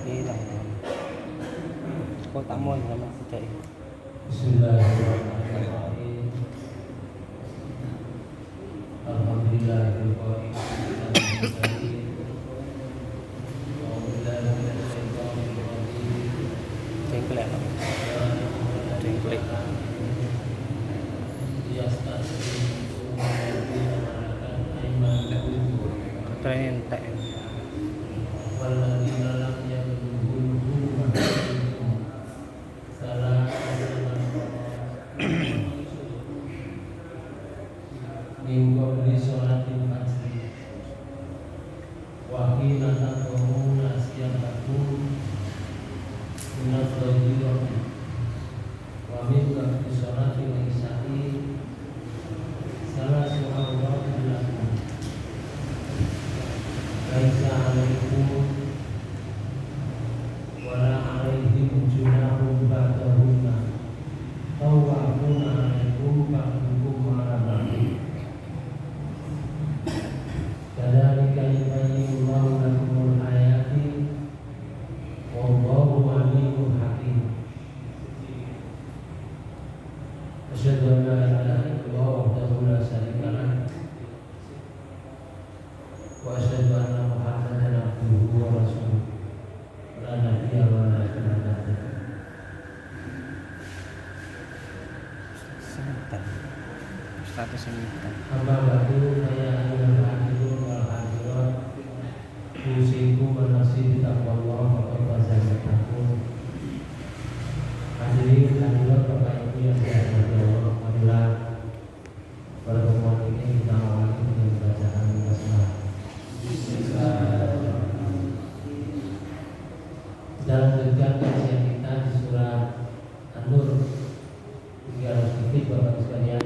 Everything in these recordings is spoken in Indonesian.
hilang kok tak mau sama tidak. Bismillahirrahmanirrahim. Alhamdulillahirabbil alamin. Cengklek cengklek trentek sebentar status sebentar pertemuan ini kita awali dengan bacaan basmalah. Kita lanjutkan kajian kita di surat An-Nur. Tiga sedikit Bapak sekalian,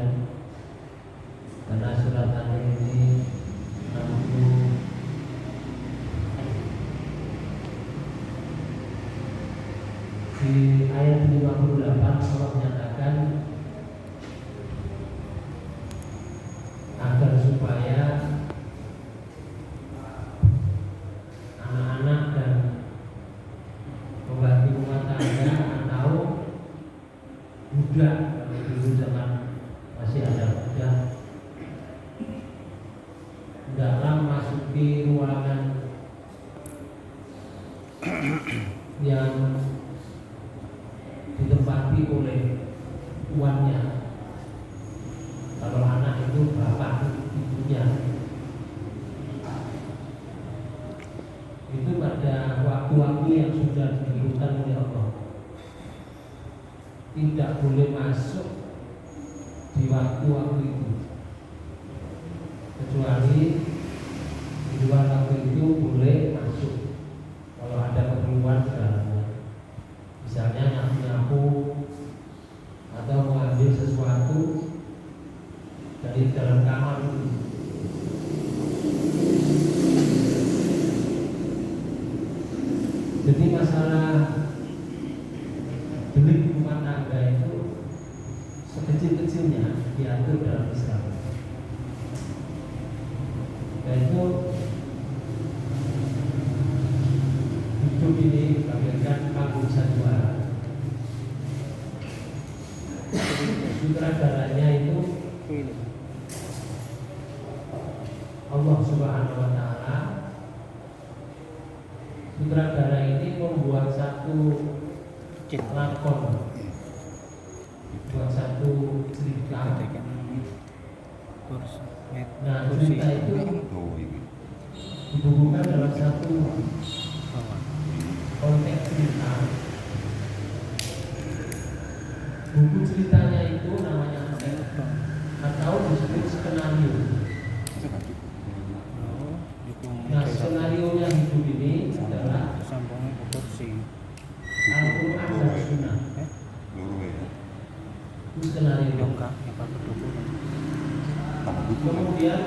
karena surat An-Nur ini di ayat 58 Allah menyatakan agar supaya anak-anak dan pembantu rumah tangga atau budak, kalau dulu zaman masih ada budak, dalam masuki ruangan yang ditempati oleh tuannya. Kalau anak itu bapak ibunya, itu pada waktu-waktu yang sudah ditentukan oleh Allah, tidak boleh masuk di waktu-waktu itu, kecuali di luar waktu itu boleh masuk kalau ada keperluan dalamnya, misalnya nyapu-nyapu atau mengambil sesuatu dari dalam kamar itu. Jadi masalah delik rumah tangga itu sekecil-kecilnya diatur dalam Islam, yaitu hidup ini bagaikan panggung sandiwara. Sutradaranya itu Allah Subhanahu wa Ta'ala. Sutradara ini membuat satu lakon, buat satu cerita. Nah, cerita itu dihubungkan dalam satu konteks cerita. Buku ceritanya itu namanya atau disebut skenario. Nah, skenario yang hidup ini adalah Al-Quran dan Sunnah. Itu skenario. Kemudian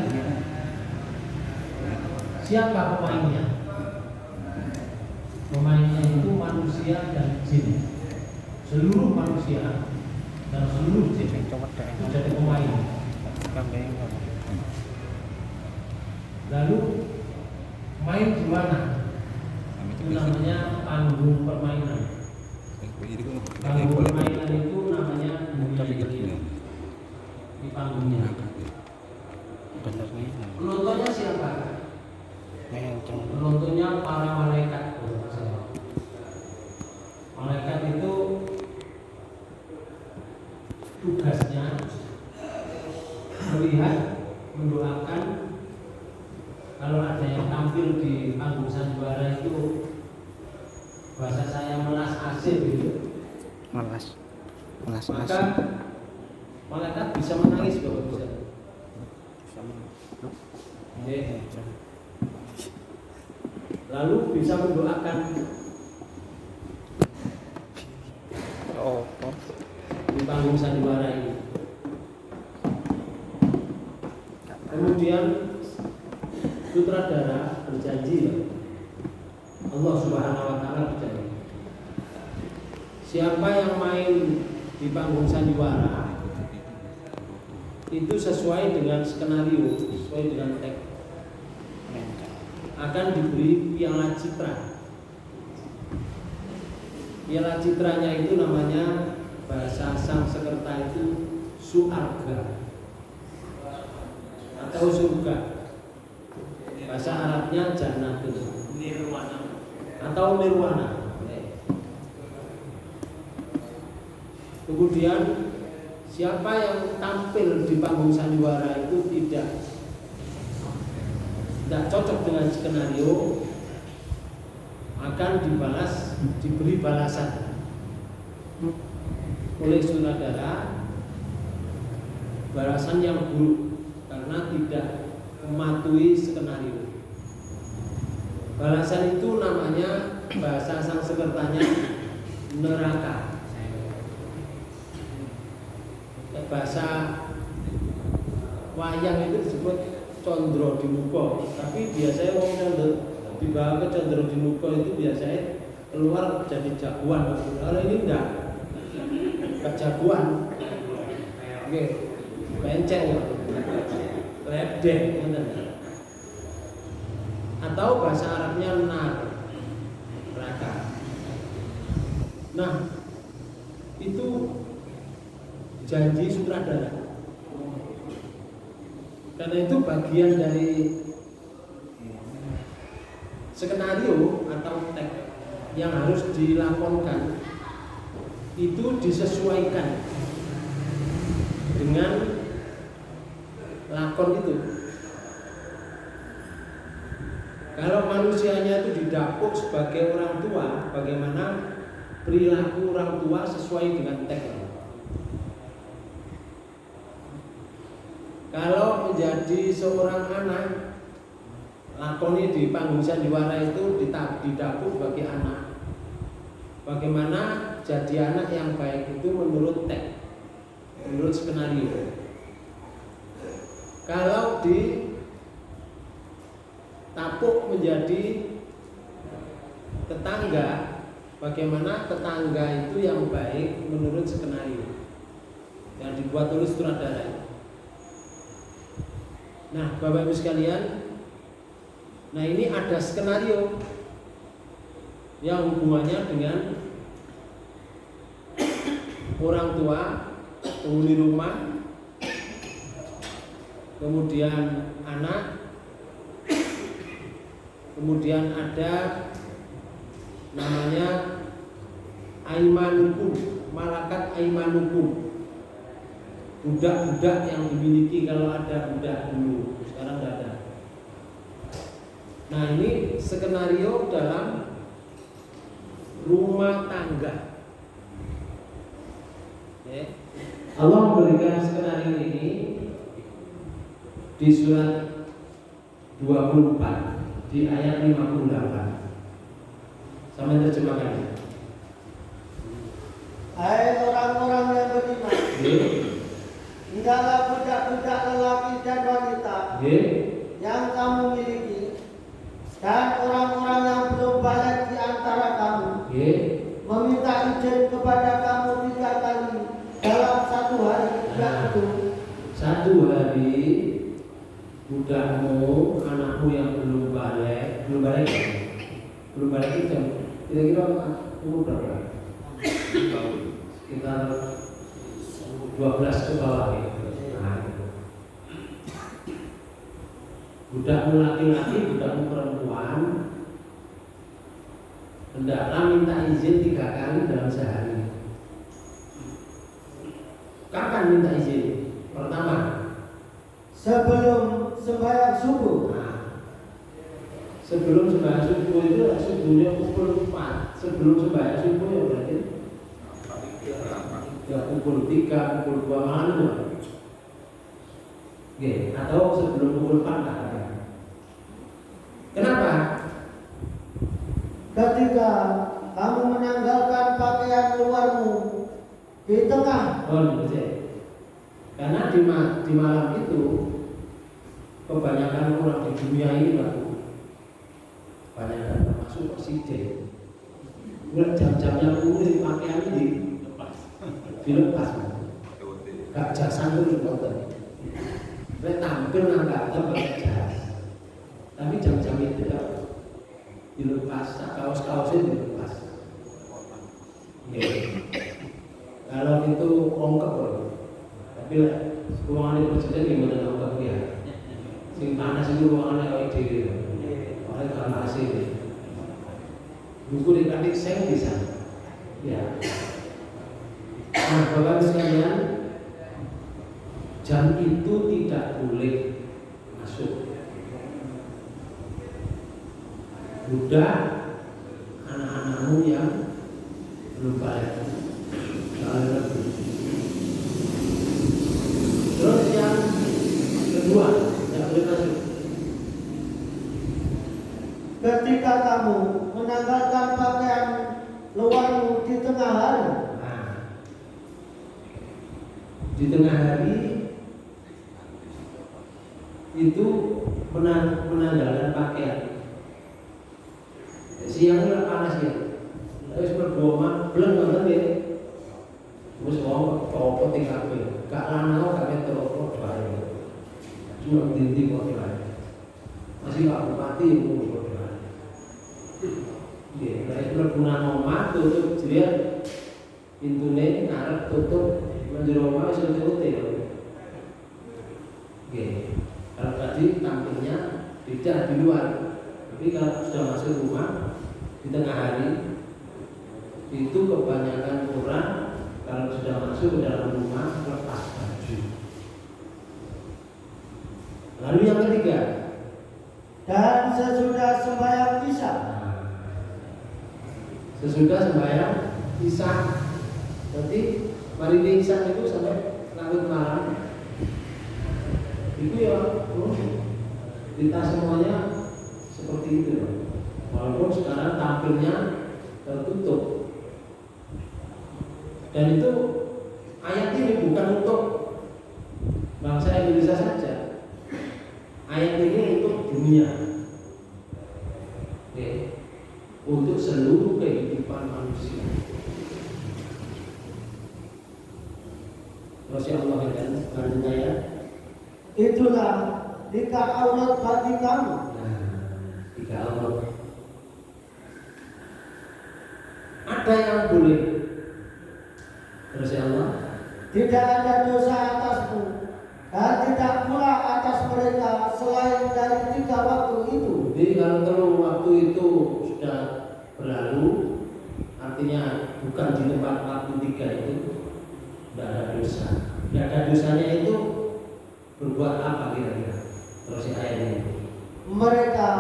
siapa pemainnya? Pemainnya itu manusia dan jin. Seluruh manusia dan seluruh jin itu jadi pemain. Lalu main di mana? namanya panggung permainan. Panggung permainan itu namanya di panggungnya. Bener nih. Penontonnya siapa? Menceng. Penontonnya para malaikat. Malaikat itu tugasnya melihat, mendoakan. Kalau ada yang tampil di panggung sandiwara itu, bahasa saya melas asih gitu, Malas maka asik. malaikat bisa menangis, Bapak bisa. Oke. Lalu bisa mendoakan Oh, di panggung sandiwara ini. Kemudian sutradara berjanji, Allah Subhanahu wa Ta'ala berjanji, siapa yang main di panggung sandiwara itu sesuai dengan skenario, sesuai dengan teks, akan diberi piala citra. Piala citranya itu namanya, bahasa Sanskerta itu suarga atau surga. Bahasa Arabnya jannatun, nirwana atau nirwana. Kemudian siapa yang tampil di panggung sandiwara itu tidak cocok dengan skenario, akan diberi balasan oleh sutradara, balasan yang buruk karena tidak mematuhi skenario. Balasan itu namanya, bahasa Sanskertanya neraka. Bahasa wayang itu disebut condro dimuka, tapi biasanya wong condro dibawa ke condro dimuka itu biasanya keluar jadi jagoan. Kalau ini enggak, kejagoan, oke, penceng, ledek, atau bahasa Arabnya neraka. Nah, itu janji sutradara. Karena itu bagian dari skenario atau teks yang harus dilakonkan, itu disesuaikan dengan lakon itu. Kalau manusianya itu didapuk sebagai orang tua, bagaimana perilaku orang tua sesuai dengan teks. Kalau menjadi seorang anak, lakoni di panggung sandiwara itu didapuk sebagai anak. Bagaimana jadi anak yang baik itu menurut teks, menurut skenario. Kalau ditapuk menjadi tetangga, bagaimana tetangga itu yang baik menurut skenario yang dibuat oleh sutradara. Nah, Bapak Ibu sekalian, nah ini ada skenario yang hubungannya dengan orang tua, penghuni rumah, kemudian anak, kemudian ada namanya aimanukum, malakat aimanukum, budak-budak yang dimiliki kalau ada budak dulu, sekarang tidak ada. Nah, ini skenario dalam rumah tangga. Allah memberikan skenario ini di surat 24 di ayat 58. Sama terjemahkan. Hai orang-orang yang beriman, tinggallah budak-budak lelaki dan wanita yang kamu miliki, dan orang-orang yang belum balik di antara kamu, meminta izin kepada kamu 3 kali dalam 1 hari itu. 1 hari budakmu, anakmu yang belum balik, belum balik itu jam kira-kira umur berapa? Sekitar 12 ke bawah ya. Nah, budakmu laki-laki, budakmu perempuan, hendaklah minta izin 3 kali dalam sehari. Kapan minta izin? Pertama, sebelum sembahyang subuh. nah, sebelum sembahyang subuh itu subuhnya pukul 4. Sebelum sembahyang subuh ya berarti ya pukul 3, pukul 2 malam. Oke, atau sebelum pukul 4 lah. Kenapa? Ketika kamu menanggalkan pakaian luarmu di tengah. Oh, karena di malam itu kebanyakan orang di dunia ini kebanyakan termasuk presiden. Mulai jam-jamnya mulai pakaian ini dilepas, gak jasan terus nonton. Mereka tampil nggak pakai jas, tapi jam-jam itu ya dilepas, kaos-kaosnya dilepas. Kalau itu ongkep loh, tapi ruangan itu presiden gimana ongkep ya? Sing panas itu ruangannya kayak diri, oleh karena AC. Buku dikasih seng bisa, ya. Nah, Bapak sekalian, jam itu tidak boleh masuk. Budak anak-anakmu yang belum balik. Terus yang kedua, yang boleh masuk. Ketika kamu menanggalkan pakaian luarmu di tengah hari. Nah, di tengah hari itu menanggalkan pakaian. Siangnya panas ya. Terus berboma, belum nonton ya. Terus mau copot tinggal gak lama gak metro baru. Cuma dinding kok baru. Masih Pak Bupati itu baru. Ya, dari perkebunan omah tutup jeliat pintunya ngarep tutup menjadi omah sudah tutup. Oke, kalau tadi tampilnya tidak di luar, tapi kalau sudah masuk rumah di tengah hari itu kebanyakan orang kalau sudah masuk ke dalam rumah lepas baju. Lalu yang ketiga, Dan sesudah sembahyang isya. Sesudah sembahyang isya, berarti mari isya itu sampai larut malam. Itu ya, kita semuanya seperti itu. Walaupun sekarang tampilnya tertutup. Dan itu ayat ini bukan untuk bangsa Indonesia saja. Ayat ini untuk dunia. Oke. Untuk seluruh kehidupan manusia. Masya Allah dan saya. Itulah jika aurat bagi kamu. Nah, jika Allah ada yang boleh. Terus ya Allah, Tidak ada dosa atasmu dan tidak pula atas mereka selain dari 3 waktu itu. jadi kalau waktu itu sudah berlalu, artinya bukan di tempat waktu 3 itu, tidak ada dosa. Tidak ada dosanya itu berbuat apa kira-kira? Terus ayat ini. Mereka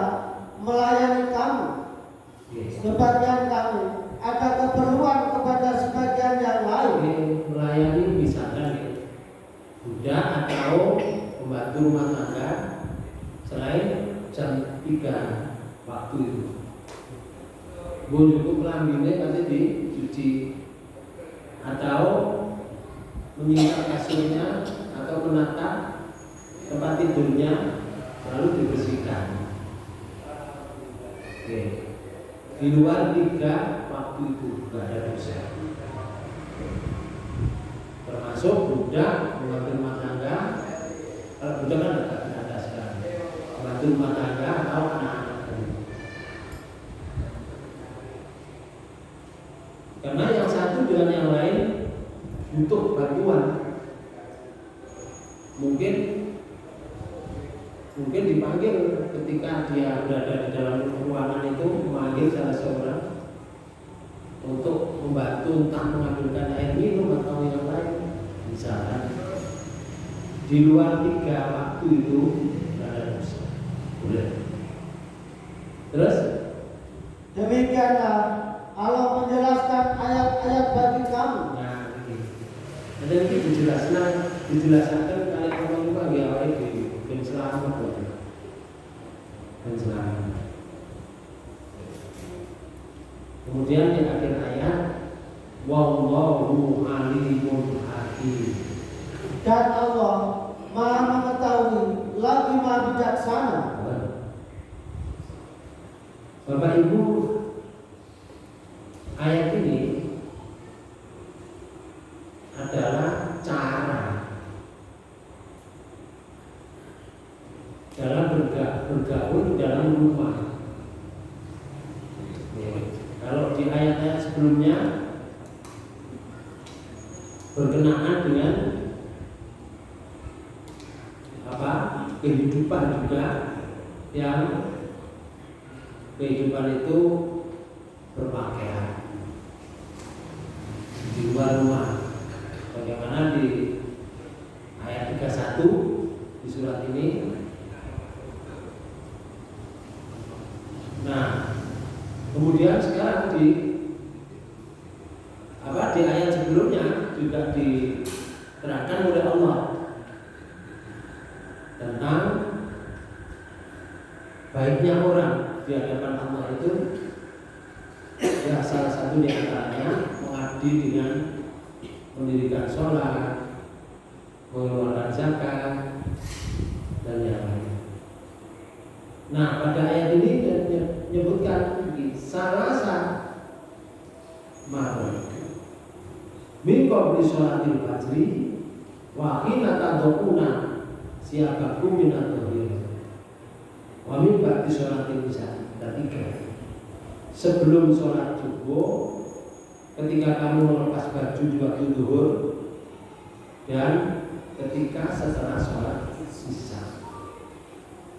melayani kamu. Yes. Sebagian kamu ada keperluan kepada sebagian yang lain. Oke, melayani misalkan ya, budak atau pembantu rumah tangga selain jam 3 waktu itu. Cukup lambine nanti dicuci atau menyikat kasurnya atau menata tempat tidurnya lalu dibersihkan. Oke. Di luar 3 waktu itu tidak ada dosa. Termasuk budak, pembantu rumah tangga. Kalau budak kan tidak ada sekarang. Pembantu rumah tangga atau anak-anak. Karena yang satu dengan yang lain butuh bantuan. Mungkin dipanggil ketika dia berada di dalam ruangan itu, memanggil salah seorang untuk membantu entah mengambilkan air minum atau yang lain. Misalkan di luar 3 waktu itu ada dosa. Boleh. Terus demikianlah Allah menjelaskan ayat-ayat bagi kamu. Nah, ini. Nanti dijelaskan kalian ngomong juga ya awalnya di selamat dan selamat. Kemudian di akhir ayat, wallahu alimun hakim. Dan Allah Maha mengetahui lagi Maha bijaksana. Bapak Ibu, ayat ini adalah cara dalam bergaul dalam rumah. Kalau di ayat-ayat sebelumnya berkenaan dengan kehidupan juga, yang kehidupan itu berpakaian di luar rumah. Bagaimana di ayat 31 di surat ini. Nah, kemudian sekarang di ayat sebelumnya juga diterangkan oleh Allah tentang baiknya orang di hadapan Allah itu, ya salah satu di antaranya mengabdi dengan mendirikan sholat, mengeluarkan zakat, dan yang lain. Nah, pada ayat ini menyebutkan salasa ma'ruf min qabli sholatil fajri wa hina tadukuna siapakum min adh-dhuhri wa min ba'di sholatil isya. Ketiga, sebelum sholat subuh, ketika kamu melepas baju di waktu zuhur, dan ketika setelah sholat isya.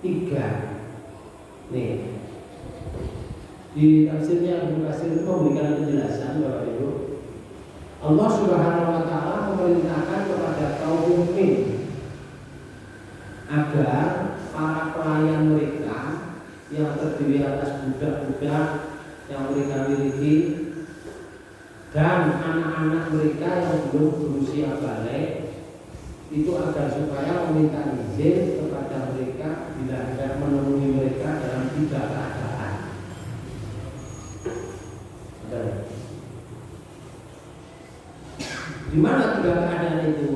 3. Nih, di tafsirnya Ibnu Katsir memberikan penjelasan Bapak Ibu. Allah Subhanahu wa taala memerintahkan kepada kaum mukmin agar para pelayan mereka yang terdiri atas budak-budak yang mereka miliki dan anak-anak mereka yang belum berusia balik itu, agar supaya meminta izin kepada mereka bila hendak menemui mereka dalam 3 keadaan. Di mana 3 keadaan itu?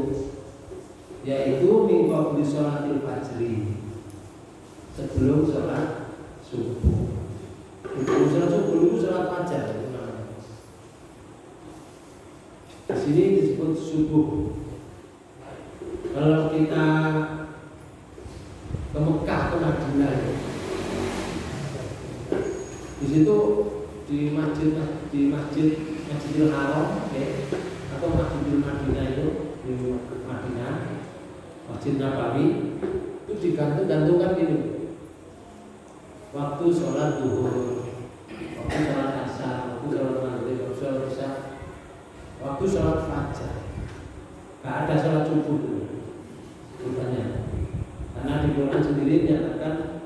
Yaitu min qabli sholatil fajri, sebelum sholat subuh. Sebelum sholat subuh itu sholat fajar. Di sini disebut subuh. Kalau kita ke Mekah, ke Madinah, di situ di Masjidil Haram, atau Masjidil Madinah itu di Madinah, Masjid Nabawi itu digantung-gantungkan gini. Waktu sholat zuhur, waktu sholat asar, waktu sholat maghrib, waktu sholat isya, waktu sholat fajar. Gak ada sholat subuh dulu. Rupanya, karena di Quran sendiri dinyatakan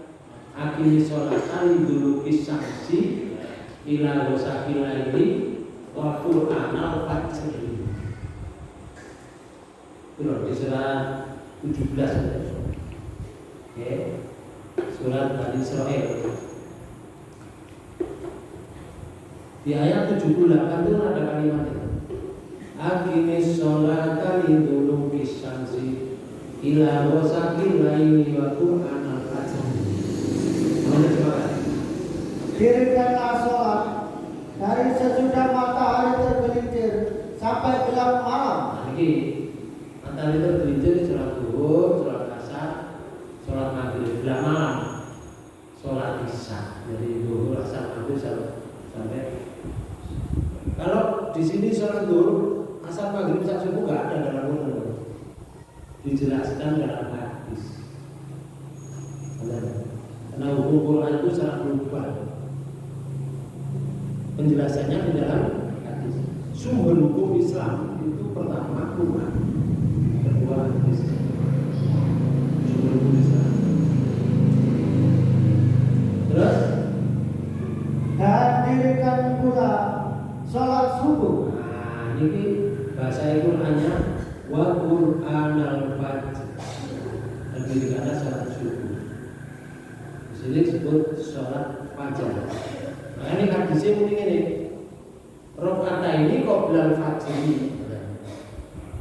akhiri sholat dulu kisahsi ila wasakila ini wa Qur'an al-fajr. Itu di surat 17. Oke. Surat Bani Israil. Di ayat 78 itu ada kalimat itu. Aqimis sholata liduluki syamsi ila ghasaqil laili wa Qur'an al-fajr. Mana coba? Dirikanlah sholat dari sesudah matahari tergelincir sampai gelap malam. Ini matahari tergelincir sholat zuhur, sholat asar, sholat maghrib, gelap malam, sholat isya. Jadi zuhur, asar, maghrib sampai. Kalau di sini sholat zuhur, asar, maghrib, isya, subuh nggak ada dalam Quran. Dijelaskan dalam hadis. Karena hukum Quran itu sangat berubah. Penjelasannya di dalam hadis. Sumber hukum Islam itu pertama Quran, kedua hadis. Sumber hukum Islam. Terus dan dirikan pula sholat subuh. nah, ini bahasa Qurannya wa Qur'anal fajr. Dan dirikan sholat subuh. Di sini disebut sholat fajar. Nah ini hadisnya mungkin ini rakaat ini qoblal fajr ini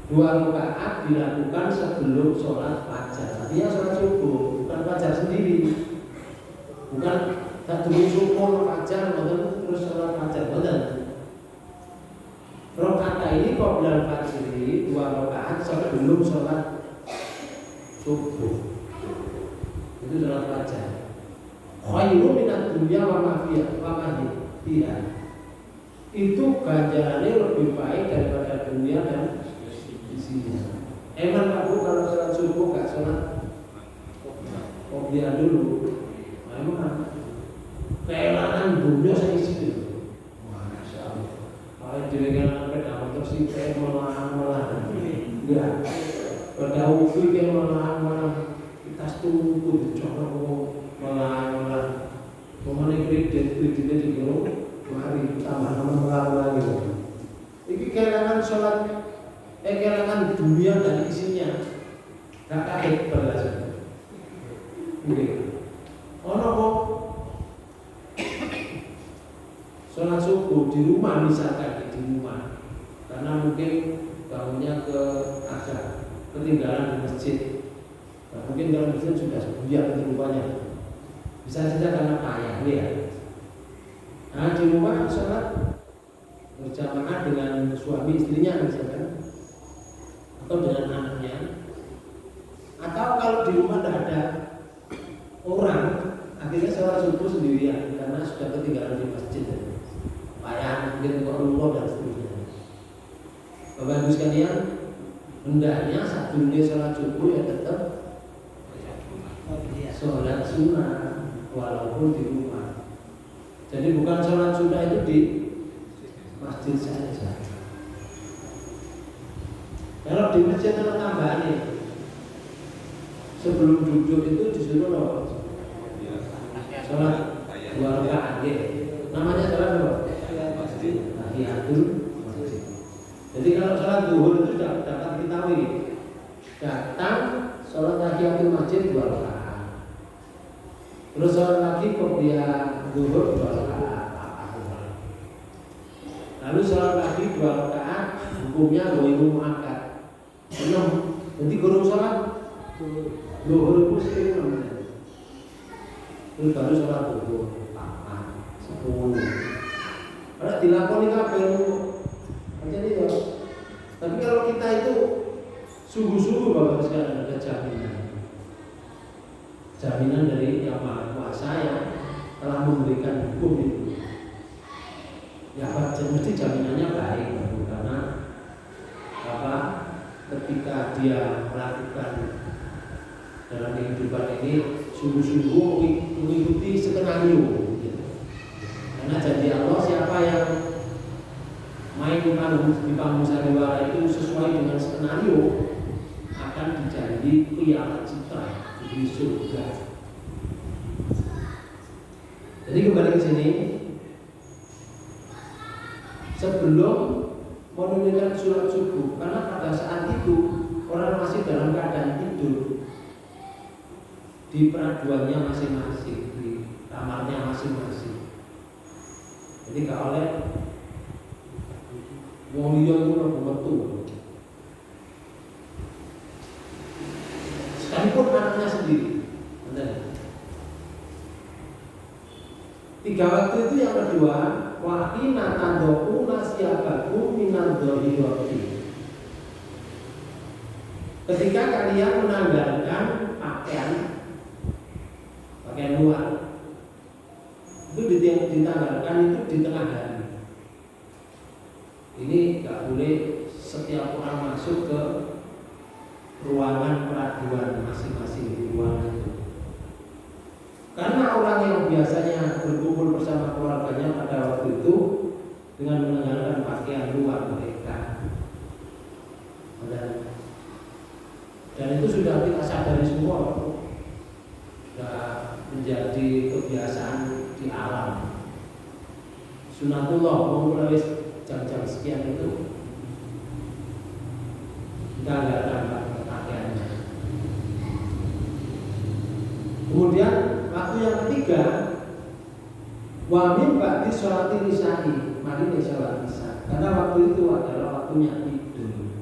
2 rakaat dilakukan sebelum sholat fajar. Artinya sholat subuh, bukan fajar sendiri, bukan tak dulu subuh fajar terus sholat fajar, betul. Rakaat ini qoblal fajr 2 rakaat sebelum sholat subuh, itu sholat fajar. Khairu minad dunya wa ma fiha. Itu ganjarannya lebih baik daripada dunia dan isinya. Emang Pak Bu kalau sholat subuh gak sholat qobliyah dulu? Emang keelangan dunia seisi. Masya Allah. Kalau dirikan sepeda motor sih kayak melang-melang. Ya. Pada ubi kayak melang-melang. Kita tunggu dicoba melang-melang. Kemana kreditnya juga mari tambah-tambah melang-melang gitu. Ini kehilangan sholat, kehilangan dunia dan isinya. Gak kaget berlangsung. Oke. Ono kok sholat subuh di rumah misalkan di rumah, karena mungkin bangunnya agak ketinggalan di masjid. Nah, mungkin dalam masjid sudah buyar di rumahnya. Bisa saja karena payah ya. Nah di rumah sholat berjamaah dengan suami istrinya misalkan, atau dengan anaknya, atau kalau di rumah tidak ada orang, akhirnya sholat subuh sendirian karena sudah ketinggalan di masjid. Payah mungkin keluar dan seterusnya. Bapak Ibu sekalian, hendaknya saat dunia sholat subuh ya tetap sholat sunnah. Walaupun di rumah. Jadi bukan sholat sunnah itu di masjid saja. Kalau di masjid ada tambahan nih. Sebelum duduk itu disuruh loh. Sholat 2 rakaat. Namanya sholat apa? Tahiyatul masjid. Jadi kalau sholat zuhur itu dapat diketahui. Datang sholat tahiyatul masjid 2 rakaat. Terus sholat lagi qobliyah zuhur 2 rakaat. Lalu sholat lagi 2 rakaat, hukumnya ghairu muakkad. Jadi guru sholat zuhur itu sering namanya. Terus baru sholat zuhur 10. Kalau dilakoni kabeh jadi ya. Tapi kalau kita itu sungguh-sungguh Bapak sekalian ada jaminan dari Yang Maha Kuasa yang telah memberikan hukum itu. Ya mesti jaminannya baik, karena apa? Ketika dia melakukan dalam kehidupan ini sungguh-sungguh mengikuti skenario. Karena janji Allah siapa yang main di panggung sandiwara itu sesuai dengan skenario akan dijanji piala citra di surga. Jadi kembali ke sini, sebelum menunaikan sholat subuh, karena pada saat itu orang masih dalam keadaan tidur di peraduannya masing-masing, di kamarnya masing-masing. Jadi gak oleh wong liya iku ora metu. Sekalipun anaknya sendiri. Benar. 3 waktu itu yang kedua, wa inna tadhu nasiyabakum minal dhahirati. Ketika kalian menanggalkan pakaian luar, itu ditanggalkan itu di tengah hari. Di ini nggak boleh setiap orang masuk ke ruangan peraduan masing-masing di ruangan itu. Karena orang yang biasanya berkumpul bersama keluarganya pada waktu itu dengan mengenakan pakaian luar mereka, dan itu sudah kita sadari semua, sudah menjadi kebiasaan di alam. Sunatullah memulai jam-jam sekian itu kita nggak ada pakaiannya. Kemudian waktu yang ketiga, wa min ba'di sholati isya'i, mari nih sholat isya. Karena waktu itu adalah waktunya tidur.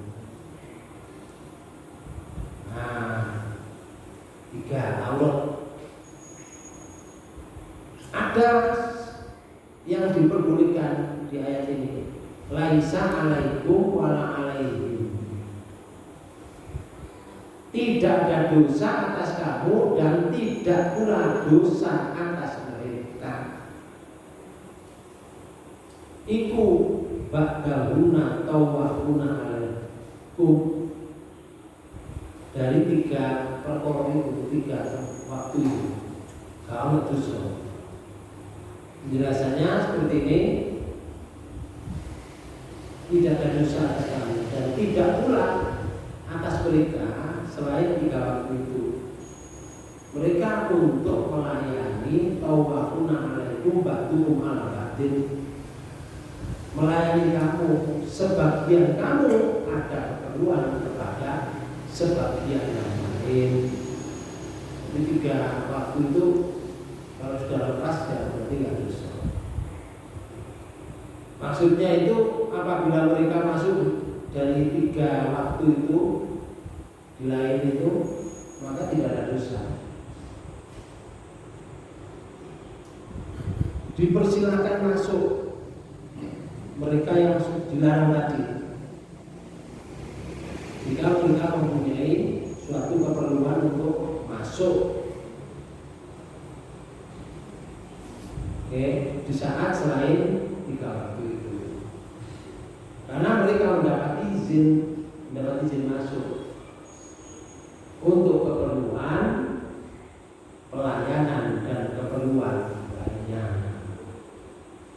Nah, tiga aurat. Ada yang diperbolehkan di ayat ini. Laisa alaikum wala alaihim. Tidak ada dosa atas kamu dan tidak pula dosa atas mereka. Iku ba'dahuna tawahuna alaikum. Dari tiga perkara itu, tiga waktu itu, kamu dosa. Penjelasannya seperti ini. Tidak ada dosa atas kamu dan tidak pula atas mereka selain tiga waktu itu. Mereka untuk melayani tawafuna alaikum ba'dukum ala ba'din, melayani kamu, sebagian kamu ada keperluan kepada sebagian yang lain. Ini tiga waktu itu kalau sudah lepas ya berarti nggak dosa. Maksudnya itu apabila mereka masuk dari tiga waktu itu di lain itu, maka tidak ada dosa. Dipersilakan masuk mereka yang dilarang tadi jika mereka mempunyai suatu keperluan untuk masuk. Oke, di saat selain tiga waktu itu, karena mereka mendapat izin masuk untuk keperluan pelayanan dan keperluan lainnya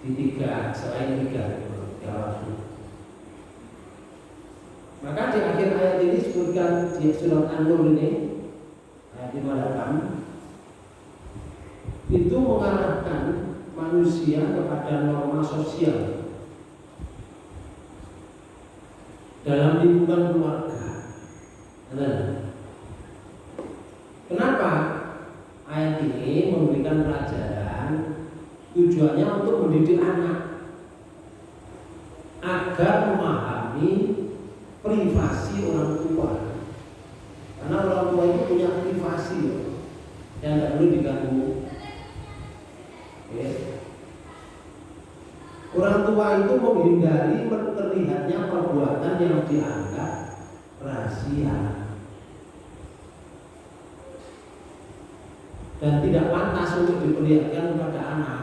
di tiga selain tiga waktu. Maka di akhir ayat ini disebutkan di surat An-Nur ini ayat 58 itu mengarahkan manusia kepada norma sosial dalam lingkungan keluarga. Kenapa ayat ini memberikan pelajaran? Tujuannya untuk mendidik anak agar memahami privasi orang tua. Karena orang tua itu punya privasi yang tidak perlu diganggu. Orang tua itu menghindari terlihatnya perbuatan yang dianggap rahasia dan tidak pantas untuk diperlihatkan kepada anak.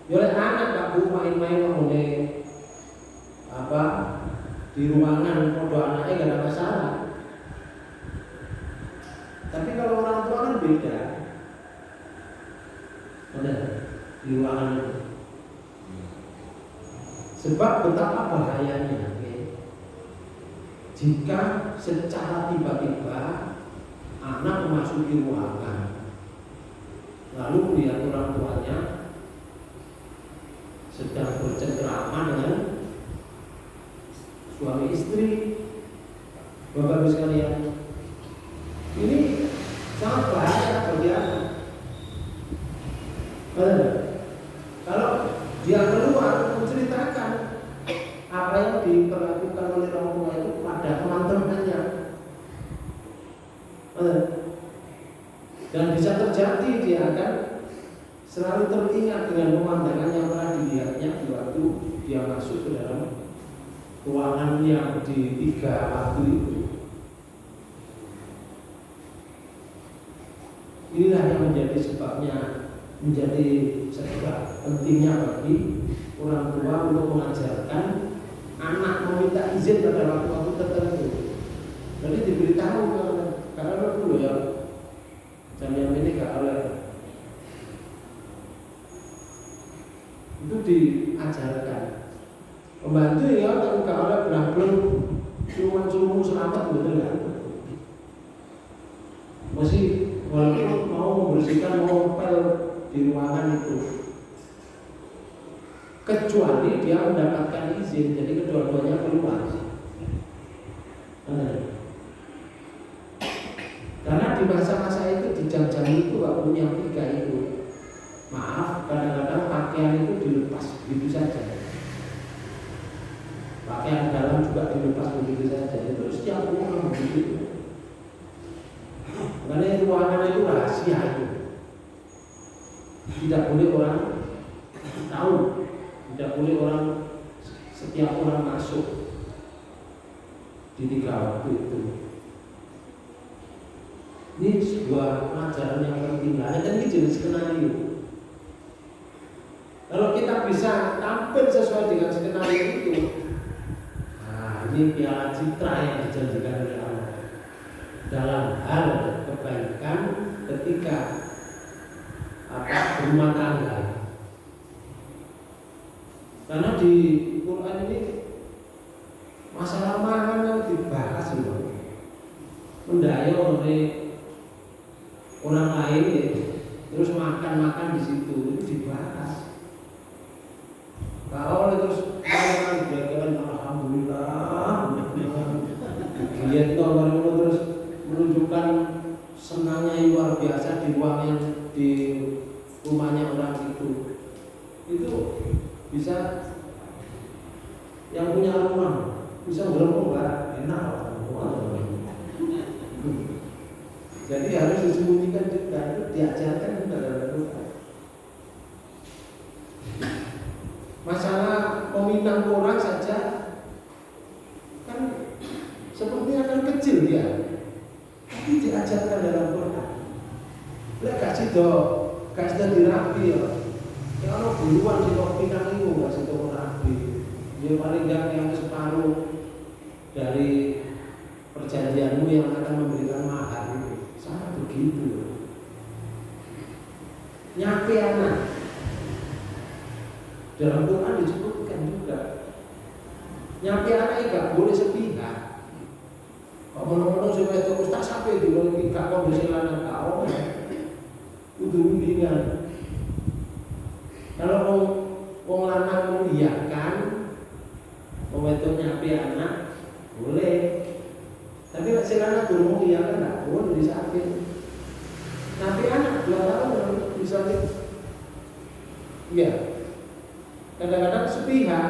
Oleh anak tak bu main-main oleh di ruangan pondok anaknya gak ada masalah. Tapi kalau orang tua kan beda. Di ruangan itu. Sebab betapa bahayanya jika secara tiba-tiba anak memasuki ruangan lalu melihat orang tuanya sedang bercengkrama dengan suami istri. Bapak-bapak sekalian, ini sangat bahaya bagi anak. Kalau dia keluar menceritakan apa yang diperlakukan oleh orang tua itu pada teman-temannya, dan bisa terjadi dia akan selalu teringat dengan pemandangan yang pernah dilihatnya di waktu dia masuk ke dalam ruangan yang di tiga waktu itu. Inilah yang menjadi sebabnya menjadi sebab pentingnya bagi orang tua untuk mengajarkan anak meminta izin pada waktu-waktu tertentu. Jadi diberitahu karena dulu ya jam yang ini gak oleh, itu diajarkan. Pembantu ya kan gak oleh belah-belah cuma selamat betul kan. Masih walaupun mau membersihkan ngopel di ruangan itu, kecuali dia mendapatkan izin, jadi kedua-duanya keluar. Karena di masa-masa itu di jam-jam itu gak punya tiga itu. Maaf, kadang-kadang pakaian itu dilepas begitu saja. Pakaian dalam juga dilepas begitu saja. Itu setiap orang begitu. Karena ruangan itu rahasia itu. Tidak boleh orang tahu, tidak boleh orang setiap orang masuk di tiga waktu itu. Ini sebuah pelajaran yang penting. Ada kan ini jenis skenario. Kalau kita bisa tampil sesuai dengan skenario itu, nah ini piala citra yang dijanjikan oleh Allah dalam hal kebaikan ketika berumah tangga. Karena di Quran ini masalah makan yang dibahas loh. Mendaya oleh orang lain ya, terus makan di situ itu dibahas. Kalau terus makan belakangan alhamdulillah, lihat orang terus menunjukkan senangnya yang luar biasa di ruangan di rumahnya orang itu bisa yang punya rumah bisa beromong enak. Jadi harus disembunyikan juga, itu diajarkan kepada mereka. Masalah meminang orang saja kan sepertinya kan kecil dia, tapi diajarkan dalam Quran. Lek kasih do, kasih dirapi ya. Ya orang duluan si pinang itu kasih do rapi. Dia paling enggak yang separuh dari perjanjianmu yang akan memberikan mahar itu. Sama begitu. Nyapi anak dalam Quran disebutkan juga. Nyapi anak gak boleh sepihak. Kok menurut supaya terus tak sampai di luar kita kondisi anak kau, udah mendingan. Kalau orang lanang mengiyakan, itu nyapi anak boleh. Tapi kalau anak belum mengiyakan tak boleh disapin. Nyapi anak 2 tahun bisa iya. Kadang-kadang sepihak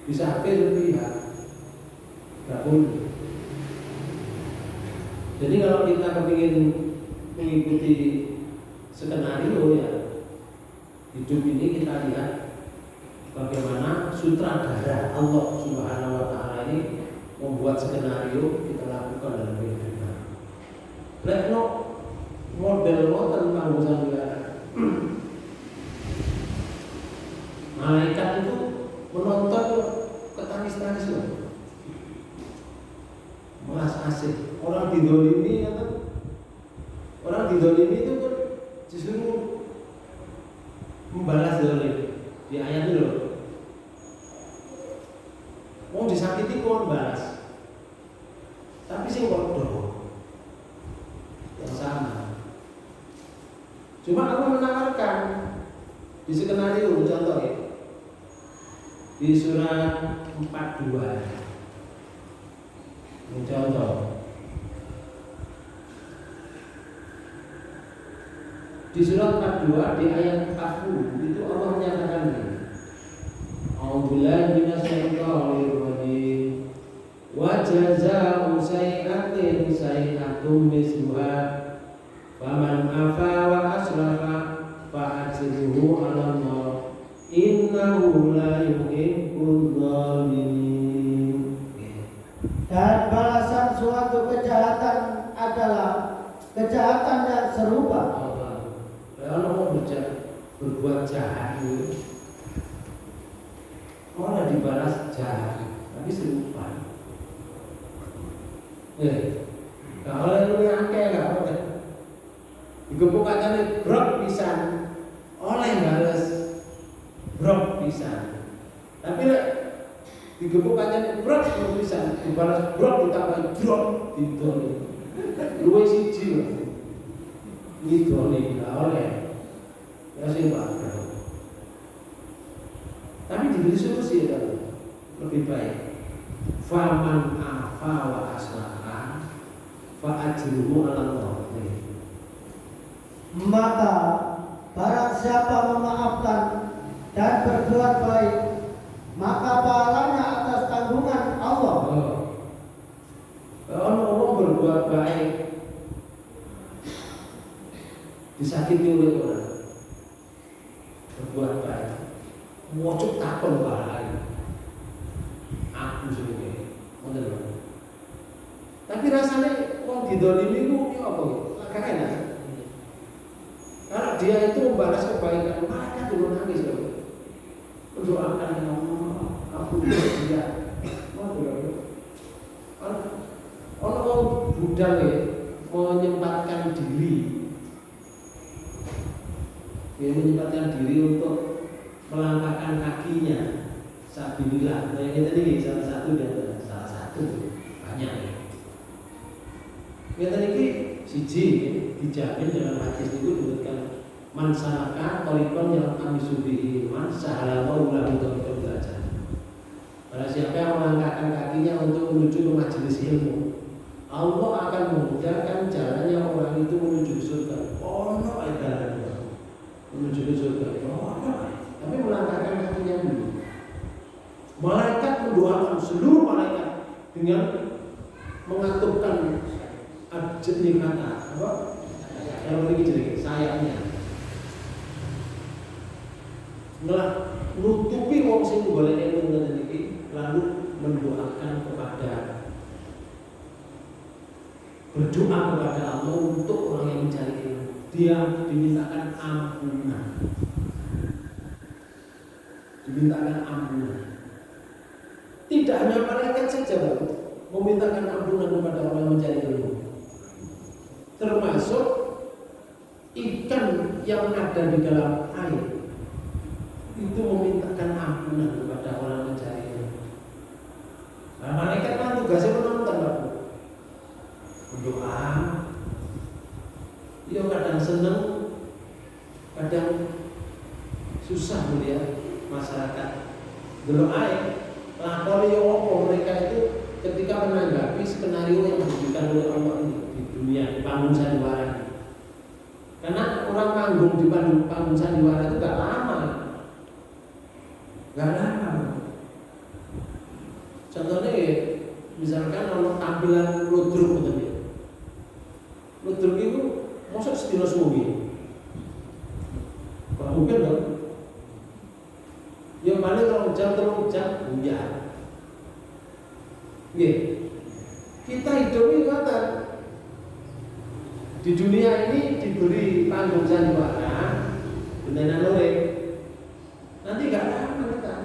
bisa habis sepihak nggak boleh. Jadi kalau kita kepingin mengikuti skenario ya hidup ini, kita lihat bagaimana sutradara Allah Subhanahu wa Ta'ala ini membuat skenario kita lakukan dalam kehidupan. Lihat model tentang urusan negara. Malaikat itu menonton ketangis-tangis loh. Mas asik. Orang didolimi kan? Orang didolimi itu kan justru membalas dolim. Di ayat itu loh. Mau disakiti kok balas. Tapi sing bodoh. Yang sama. Cuma aku menawarkan di skenario contoh ya. Di surat 42 contoh di surat 42 di ayat 40 itu Allah menyatakan ini A'udzubillahi minasyaitonir rajim wa jazaa'u sayyi'atin sayyi'atun misluha faman afa wa aslaha fa'ajruhu 'ala Allah innahu la yuhibbul zalimin. Dan balasan suatu kejahatan adalah kejahatan yang serupa. Kalau mau berbuat jahat itu orang dibalas jahat, tapi serupa. Kalau lu akeh gak apa-apa. Digepuk kacane brok pisan, oleh balas brok pisan. Tapi lek digepuk kacane brok pisan, dibalas brok ditambah brok didol. Luwe siji lho. Ngidoni gak oleh. Ya sing Pak. Tapi diberi solusi ya, lebih baik. Faman afa wa aslaha fa ajruhu 'ala Allah. Maka barang siapa memaafkan dan berbuat baik, maka pahalanya atas tanggungan Allah. Kalau orang berbuat baik disakiti oleh orang, berbuat baik, wajib takon pahalanya. Aku sebagai model. Tapi rasanya orang didolimi itu apa? Agak enak. Karena dia itu membalas kebaikan, mereka dulu nangis loh. Mendoakan ya Allah, aku dia. Orang budal ya menyempatkan diri, dia menyempatkan diri untuk melangkahkan kakinya. Sabilillah, nah kita ini salah satu banyak ya. Kita ini siji dijamin dalam hadis itu disebutkan man salaka tariqan yang kami subihi man sahala maulahu tariqan belajar. Barang siapa yang melangkahkan kakinya untuk menuju ke majelis ilmu, Allah akan memudahkan jalannya orang itu menuju ke surga. Oh no, menuju ke surga. Oh no, tapi melangkahkan kakinya dulu. Malaikat mendoakan seluruh malaikat dengan mengatupkan jenis kata apa? Yang begini jadi sayapnya. Nutupi wong sing golek ilmu ngoten iki lalu mendoakan kepada berdoa kepada Allah untuk orang yang mencari ilmu. Dia dimintakan ampunan. Dimintakan ampunan. Tidak hanya malaikat saja memintakan ampunan kepada orang yang mencari ilmu, termasuk ikan yang ada di dalam air itu memintakan ampunan kepada orang mencari ilmu. Nah, malaikat kan tugasnya menonton, berdoa. Dia kadang senang, kadang susah melihat masyarakat delok air. Lakoni opo mereka itu ketika menanggapi skenario yang diberikan oleh Allah ini di dunia di panggung sandiwara. Karena orang manggung di panggung sandiwara itu gak lama. Contohnya misalkan kalau tampilan ludruk gitu ya. Ludruk itu masa sedina suwi. Gak mungkin dong. Yang paling kalau jam hujan. Kita hidup ini kata di dunia ini diberi panggung sandiwara, beneran lore. Nanti gak lama kita.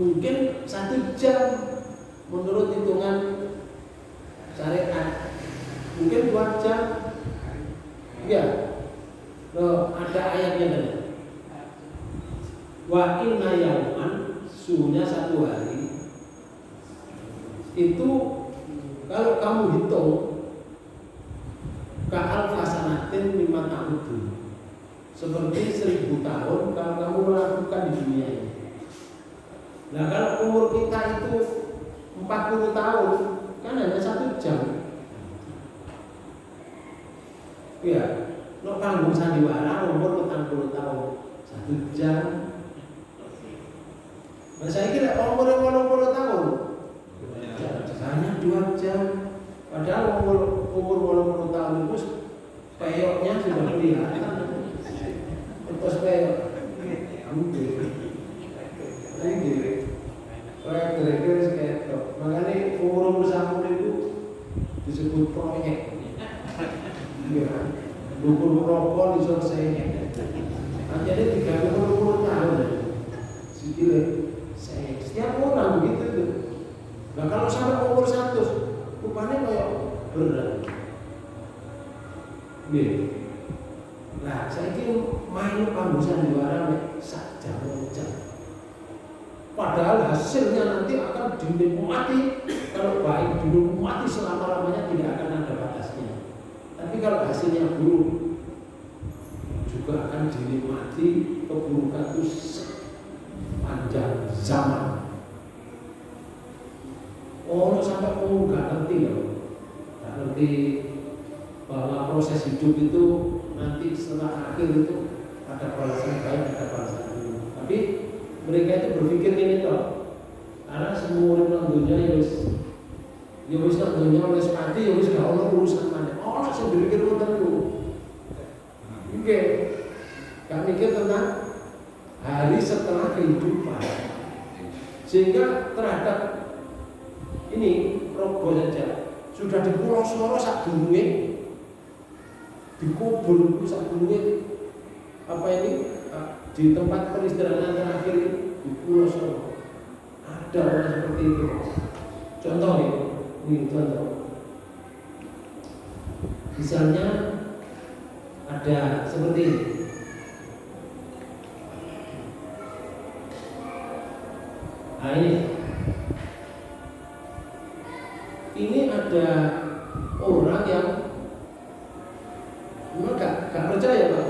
Mungkin 1 jam menurut hitungan syariat. Mungkin 2 jam. Ya. Loh, ada ayatnya kan. Wa inna yauman suhunya 1 hari itu kalau kamu hitung ka'al fasanatin mimma ta'udun seperti 1000 tahun kalau kamu melakukan di dunia ini. Nah kalau umur kita itu 40 tahun kan hanya 1 jam. Ya, no panggung sandiwara umur 40 tahun 1 jam. Nah saya kira umur 80 tahun hanya 2 jam. Padahal umur 80 tahun itu peyoknya sudah kelihatan. Terus peyok kayak kira-kira kayak makanya umur sampul itu disebut proyek. Iya. Dukun rokok di selesai. Jadi 30 tahun sikile saya setiap orang begitu tuh. Nah kalau sampai umur 100 rupanya kayak berat. Nih. Nah, saya kira main pambusan di warang sak jam. Padahal hasilnya nanti akan dinikmati. Kalau baik dinikmati selama-lamanya, tidak akan ada batasnya. Tapi kalau hasilnya buruk, juga akan dinikmati keburukan itu sepanjang zaman. Oh, sampai umur gak ngerti loh, gak ngerti bahwa proses hidup itu nanti setelah akhir itu ada balasan baik, ada balasan buruk. Tapi mereka itu berpikir ini toh, karena semua orang dunia ya wis tak dunia oleh sepati ya wis gak ono urusan mana. Oh, saya berpikir tentu. Oke, gak mikir tentang hari setelah kehidupan, sehingga terhadap ini robo saja sudah di Pulau Soro sak durunge dikubur sak durunge apa ini di tempat peristirahatan terakhir di Pulau Soro ada orang seperti itu. Contoh ya, ini contoh. Misalnya ada seperti ini. Nah ini ada orang yang memang gak percaya Pak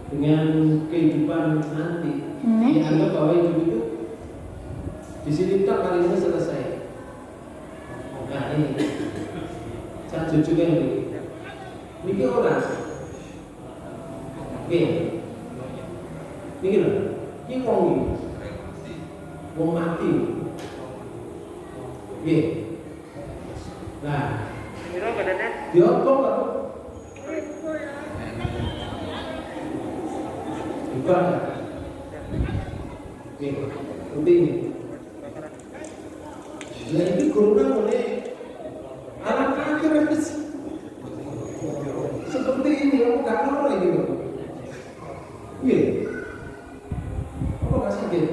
dengan kehidupan nanti. Dianggap bahwa hidup itu di sini tak kali ini selesai. Nah ini saya jujur ini. Ini orang, oke, ini loh, ini wong mati, oke, nah, diopong apa? Ibadah, oke, seperti ini. Nah ini corona boleh alam akhir seperti ini, kamu gak tahu lagi loh. Iya, apa gak sakit?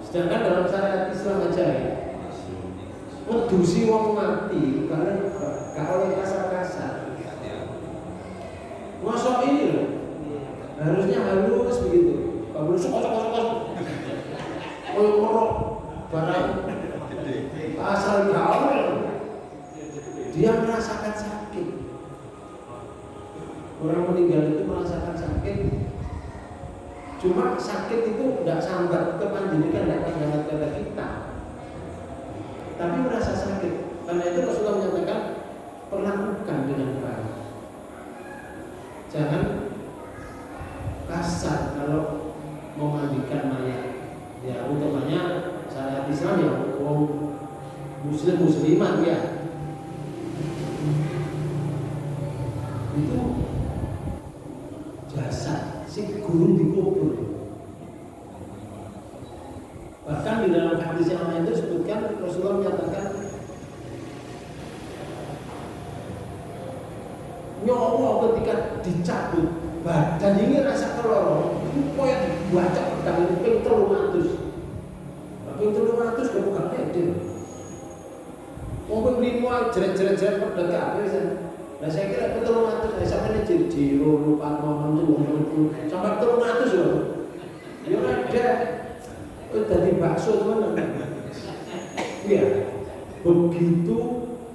Sedangkan dalam syariat Islam aja ya, ngedusi wong mati, karena gak oleh kasar-kasar. Masuk ini loh, harusnya halus begitu. Gak boleh sokok-sokok. Ngorok barang asal gaul, dia merasakan sakit. Orang meninggal itu merasakan sakit. Cuma sakit itu tidak sambat ke panjenengan, tidak sambat kepada kita, tapi merasa sakit. Karena itu Rasulullah menyatakan perlakukan dengan baik. Jangan kasar kalau memandikan mayat. Ya utamanya syariat Islam ya, muslimat ya. Itu jasad si guru dikubur. Bahkan di dalam hadis yang lain itu disebutkan Rasulullah menyatakan nyawa ketika dicabut badan ini rasa kelorong itu koyak dibaca pedang ini ping 300. Ping 300 gak bukan pede. Wong ping 5 jeret-jeret pedang kabeh. Nah saya kira betul 300, sampai ini jiro lupa ngomong sampai 300 loh. Ya ada, dari bakso teman-teman. Iya, begitu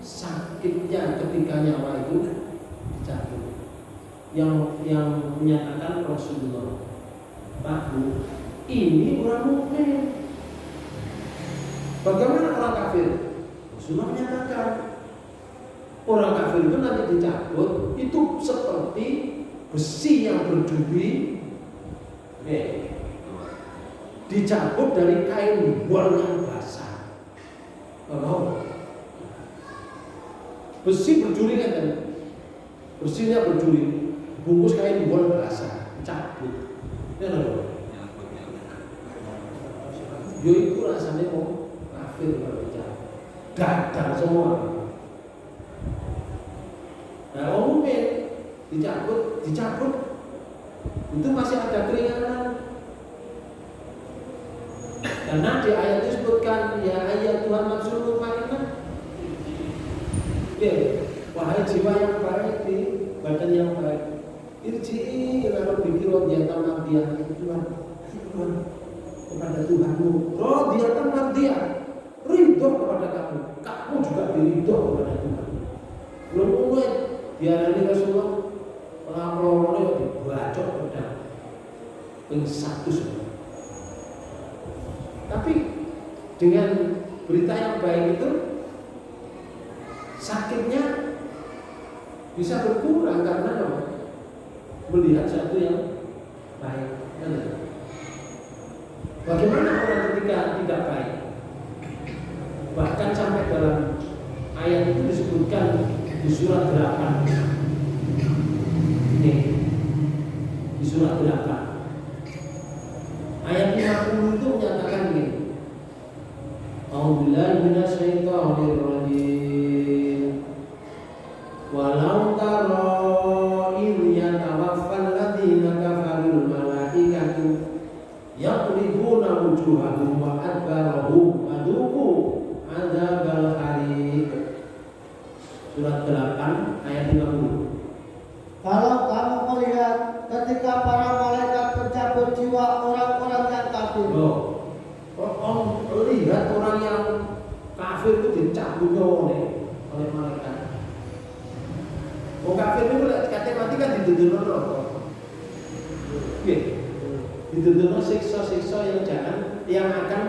sakitnya ketika nyawa itu dicabut. Yang menyatakan Rasulullah, Pak Bu, ini orang mukmin. Bagaimana orang kafir? Rasulullah menyatakan orang kafir itu nanti dicabut itu seperti besi yang berduri, dicabut dari kain wol yang basah. Kalau besi berduri kan, besinya berduri, bungkus kain wol basah, dicabut. Ya loh. Yo itu rasanya mau kafir kalau dicabut, dadar semua. dicabut, itu masih ada keringanan. Karena di ayat itu disebutkan ya ayat Tuhan maksud mutmainnah. Ya, wahai jiwa yang baik di badan yang baik. Irji'i ila rabbiki radiyatan mardiyah. Tuhan kepada Tuhanmu radiyatan mardiyah. Ridho kepada kamu. Kamu juga diridho kepada Tuhan. Belum mulai diarani Rasulullah pengapelone dibacok pedang ping 100. Tapi dengan berita yang baik itu sakitnya bisa berkurang karena apa? Melihat sesuatu yang baik. Bagaimana orang ketika tidak baik? Bahkan sampai dalam ayat itu disebutkan di surat 8. Ini di surat 8. Ayat 50 itu menyatakan ini. A'udzubillahi minasyaitonir rajim. Walau tara idh yatawaffal ladzina kafarul malaikatu yaqribuna wujuhahum wa adbarahum adzuqu adzabal hariq. Surat 8 ayat 50. Kalau kamu melihat ketika para malaikat mencabut jiwa orang-orang yang kafir. Lihat orang yang kafir itu dicabut oleh malaikat. Orang kafir itu katanya mati kan dituduh neraka. Oke, dituduh siksa-siksa yang akan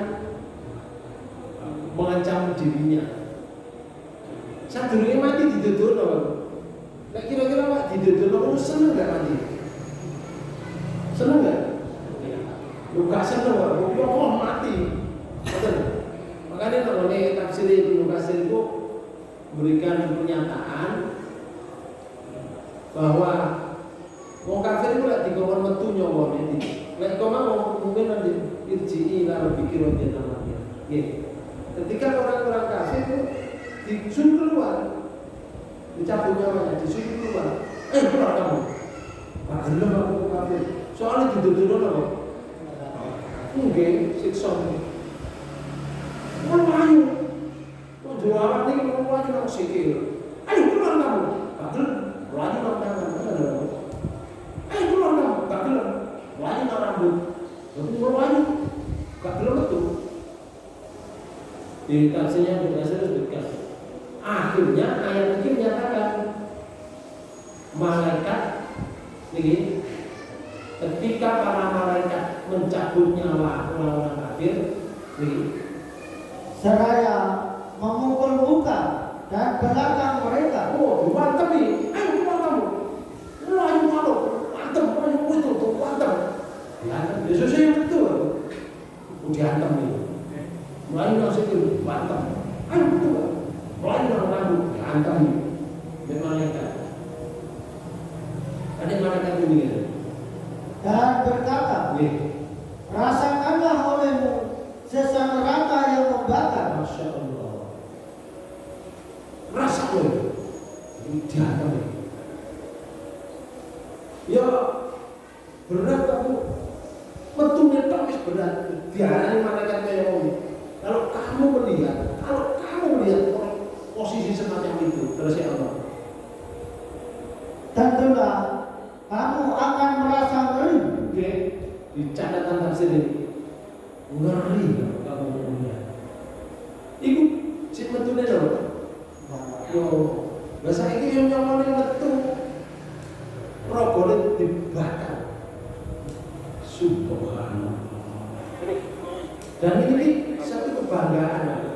mengancam dirinya. Sadurunge mati dituduh neraka. Nah, kira-kira Pak dituduh seneng nggak mati? Seneng nggak? Lu gak seneng Pak, lu mati. Betul. Makanya namanya tafsir Ibnu Katsir itu memberikan pernyataan bahwa wong kafir itu lek dikon metu nyawane iki. Lek kok mau mungkin nanti irji'i ila rabbiki radiyatan mardiyah. Nggih. Ketika orang-orang kafir itu disuruh keluar, dicabut nyawanya, disuruh keluar. Keluar kamu. Pak gelem aku kafir. Soalnya dituduh apa? Nggih, siksa. Melayu. Kok jualan ini melayu nang sikil. Ayo keluar kamu. Bagel, melayu nang tangan. Ayo keluar kamu. Bagel, melayu nang rambut. Melayu. Bagel betul. Di tafsirnya berhasil disebutkan. Akhirnya ayat ini menyatakan malaikat ini ketika para malaikat mencabut nyawa orang-orang kafir ini seraya memukul muka dan belakang mereka. Mantap nih, ayo keluar kamu. Ayo malu, mantap, ayo betul, mantap. Ya, Yesus yang betul. Dihantam nih. Mulai masuk mantap. Ayo betul. Mulai orang dihantam nih. Malaikat. Ada malaikat ini. Dan berkata, rasakanlah olehmu sisa neraka yang membakar. Masya Allah. Rasa oleh. Dihantam. Ya berat kamu. Betul tapi berat. Dihantam malaikat kayak ini. Kalau kamu melihat posisi semacam itu, terus ya Allah. Tentulah kamu akan merasa ngeri. Oke, di catatan tafsir ini ngeri kamu melihat. Iku si metune lho. Yo, bahasa iki yang nyamane metu. Rogone dibakar. Subhanallah. Dan ini satu kebanggaan.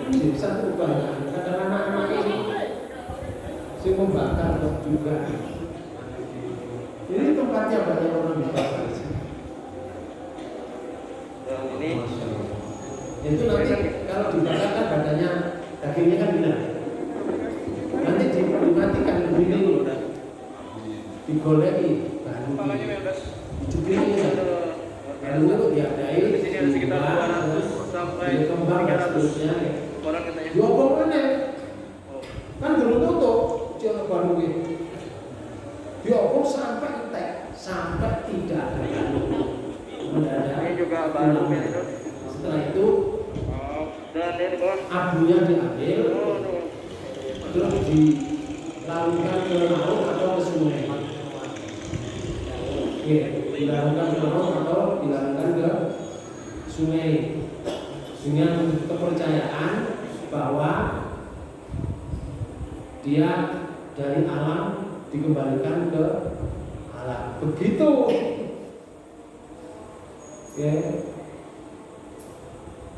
Ini satu kebanggaan. Kadang anak-anak ini si membakar juga. Ini tempatnya banyak orang dibakar. Itu nanti kalau dibakar kan badannya dagingnya kan binar. Nanti dimatikan dulu, digoleki, baru dicukupi lalu diadai sekitar 200 sampai 300 seterusnya. Diobong kan dulu dijogo sampai entek, sampai tidak ada Ini juga baru itu. Setelah itu Dan ini bos. abunya diambil, terus dilarutkan ke laut atau ke sungai. Oke, dilarutkan ke laut atau dilarutkan ke sungai. Dengan kepercayaan bahwa dia dari alam dikembalikan ke alam. Begitu. Oke.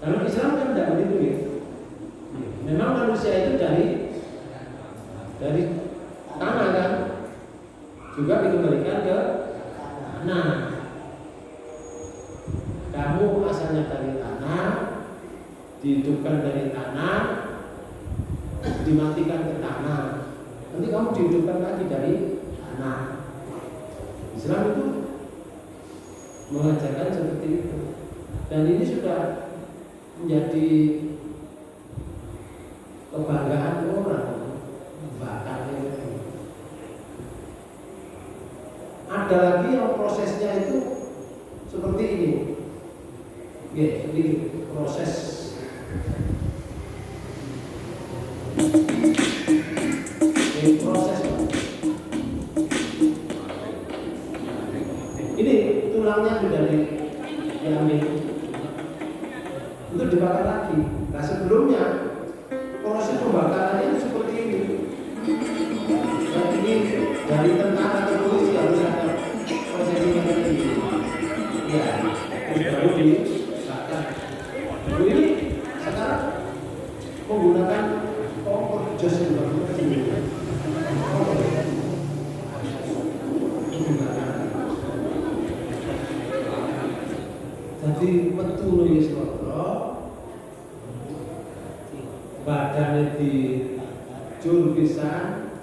Dalam Islam kan tidak begitu ya. Memang manusia itu dari tanah kan, juga dikembalikan ke tanah. Kamu asalnya dari tanah, dihidupkan dari tanah, dimatikan ke tanah. Nanti kamu dihidupkan lagi dari tanah. Islam itu mengajarkan seperti itu. Dan ini sudah menjadi kebanggaan orang bakatnya. Ada lagi yang prosesnya itu seperti ini. Ya, ini proses ini tulangnya sudah diambil, itu dibakar lagi. Nah sebelumnya proses pembakarannya itu seperti ini. Dan ini dari tentara ke polisi harus ada proses ini. Ya, baru dibakar. Ini sekarang menggunakan kompor jos jadi metu nulis badannya di jur pisan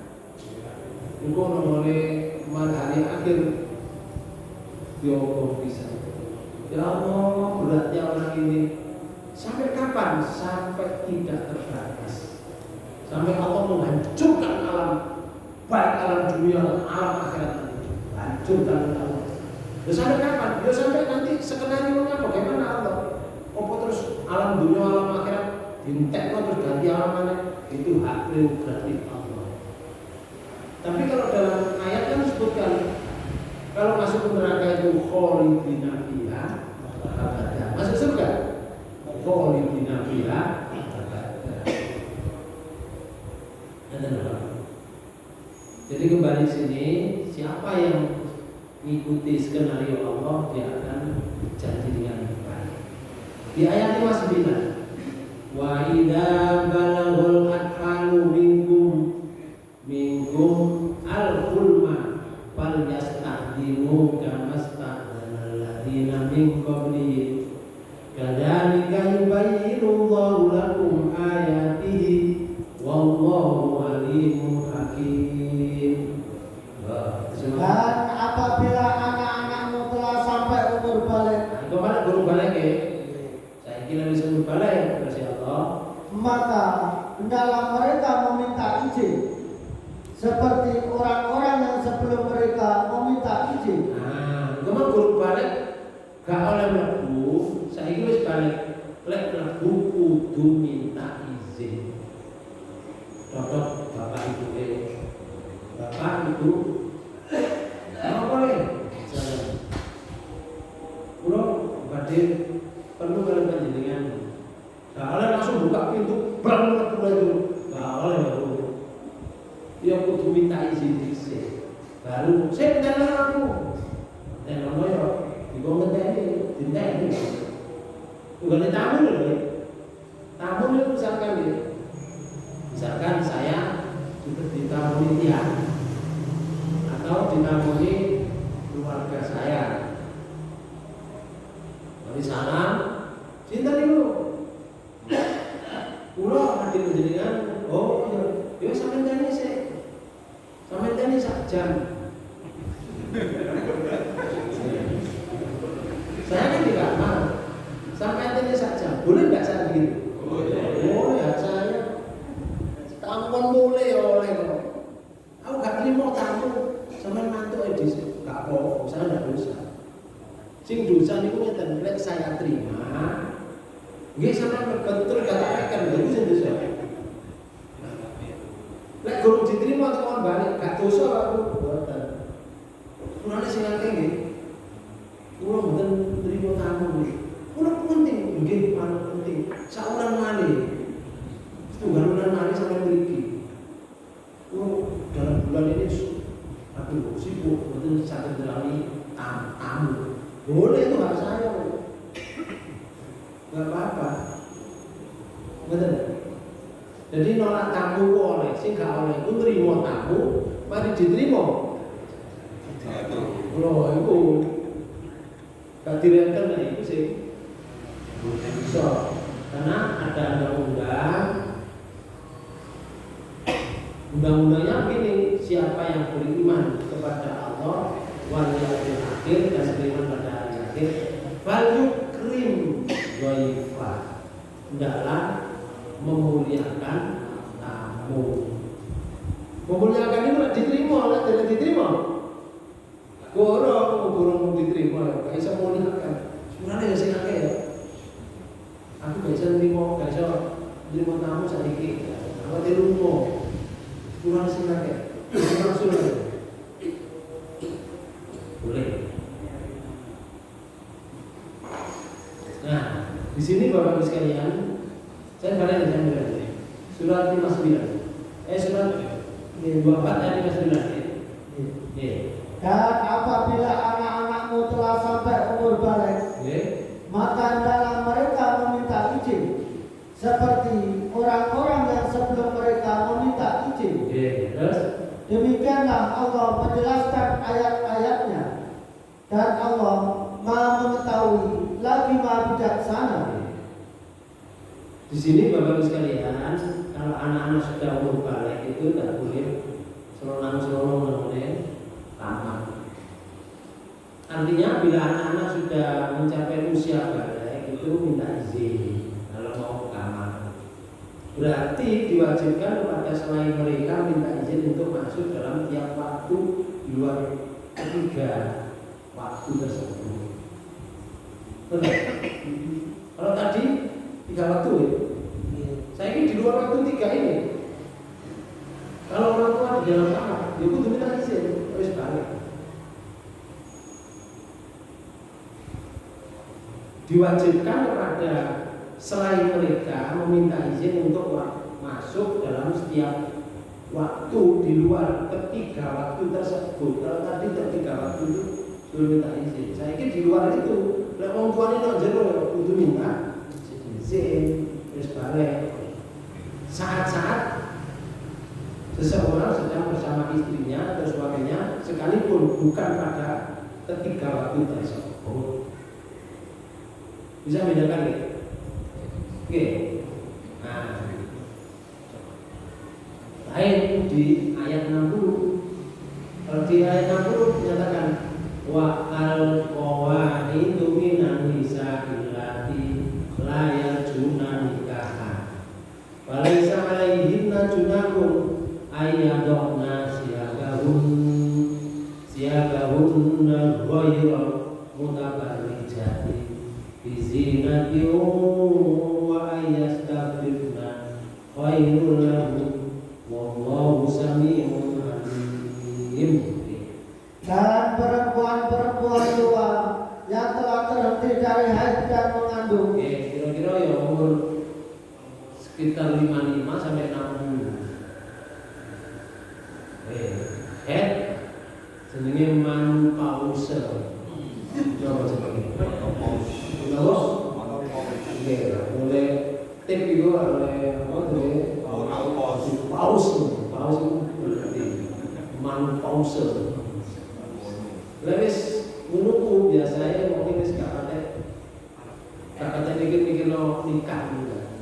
itu nomornya hari akhir diobong pisan. Ya Allah, beratnya orang ini sampai kapan? Sampai tidak terbatas, sampai Allah menghancurkan alam, baik alam dunia dan alam akhirat, hancurkan Allah. Ya sampai kapan? Ya sampai nanti skenario-nya bagaimana Allah? Apa terus alam dunia alam akhirat dintekno terus ganti alam mana? Itu hak prerogatif Allah. Tapi kalau dalam ayat kan disebutkan kalau masuk ke neraka itu khalidina fiha abada. Masuk surga khalidina fiha abada. Jadi kembali sini, siapa yang mengikuti skenario Allah, dia akan janji dengan baik. Di ayat 59, wa idza balaghul atfalu minkum al-hulma falyastahdimu kama stahdanal ladzina min qablihim kadzalika yubayyinu Allahu lakum ayatihi wallahu alimun hakim. Dan apabila anak-anakmu telah sampai umur balik, kemana guru balik ya? Saya kira disebut balik ya Allah. maka hendaklah mereka meminta izin seperti orang-orang yang sebelum mereka meminta izin. Nah, kemana guru balik gak oleh mlebu, saya kira wis balik. Lek mlebu kudu minta izin. Contoh bapak ibu bapak ibu apa boleh jalan pulau badhe perlu kalian panjenengan gak oleh langsung buka pintu bang pulau itu gak oleh baru dia kudu minta izin dhisik baru saya jalan aku dan ono yo dikon ngenteni dinteni bukan tamu lho tamu itu misalkan saya ditamuni tiang atau ditamuni keluarga saya. Dari salam, cinta dulu. Pulau hadir jenengan, oh iya, sampai tadi sak jam. Saya kan di kamar, sampai tadi sak jam. Boleh nggak saya begitu? Boleh ya saya. Tamuan mulai oleh kok. Aku gak terima tamu, sampai mantu Nggih sampeyan betul katakan itu sing dosa. Lek gurung diterima tekan balik gak dosa aku mboten. Mulane sing akeh nggih. Kulo mboten nrimo tamu. Kulo penting nggih paling penting. Saulan malih. Setunggal bulan malih sampai mriki. Dalam bulan ini aku sibuk mboten saged ndelani tamu. Boleh itu hak saya. Enggak apa-apa. Betul. Jadi nolak tamu oleh, sing gak oleh ku nrimo tamu, mari diterima. Loh, itu gak direken lah itu sih. So, karena ada undang-undangnya begini, siapa yang beriman kepada Allah wal yaumil akhir dan beriman pada hari akhir, falyukrim dhaifa, hendaklah memuliakan tamu. Memuliakan itu diterima, tidak diterima. Gorong diterima, gak bisa memuliakan. Sebenarnya ya sing akeh ya. Aku gak bisa nerima, gak bisa nerima tamu saiki. Aku di rumah. Kurang sing akeh. Langsung aja. Boleh. Nah, di sini Bapak Ibu sekalian, saya kalian bisa bilang surat 59. Surat 24 ayat 59. Dan apabila anak-anakmu telah sampai umur balik, maka hendaklah mereka meminta izin, seperti orang-orang yang sebelum mereka meminta izin. Demikianlah Allah menjelaskan ayat-ayatnya, dan Allah Maha mengetahui lagi Maha bijaksana. Di sini Bapak Ibu sekalian, kalau anak-anak sudah umur balik itu tidak boleh selonang-selonang tamat. Artinya bila anak-anak sudah mencapai usia balik itu minta izin kalau mau ke kamar. Berarti diwajibkan kepada selain mereka minta izin untuk masuk dalam tiap waktu di luar ketiga waktu tersebut. Benar? Kalau tadi 3 waktu ya. Saya ini di luar waktu 3 ini. Kalau orang tua di dalam kamar, dia kudu minta izin, harus balik. Diwajibkan kepada selain mereka meminta izin untuk masuk dalam setiap waktu di luar ketiga waktu tersebut. Kalau tadi 3 waktu itu belum minta izin. Saya ini di luar itu, lek wong tuane nang jero kudu minta izin, terus balik. Saat-saat seseorang sedang bersama istrinya atau suaminya, sekalipun bukan pada ketiga waktu tersebut. Bisa bedakan ya? Oke. Nah, lain di ayat 60. Kalau di ayat 60 dinyatakan wa al-qawaidu minan nisa'i allati la yarjuna nikaha walaysa 'alaihinna junahun ayyadna siyabahunna ghayra mutabarrijati bizinatin wa ayastaghfirna khairul lahum wallahu sami'un alim. Dan perempuan-perempuan tua yang telah terhenti dari haid dan mengandung, kira-kira ya umur sekitar 55 sampai 60. Head jenenge menopause. Coba sebagai menopause. Mulai tip itu oleh pause berarti menopause. Lewis menunggu biasanya mungkin sekarang kata mikir lo nikah juga,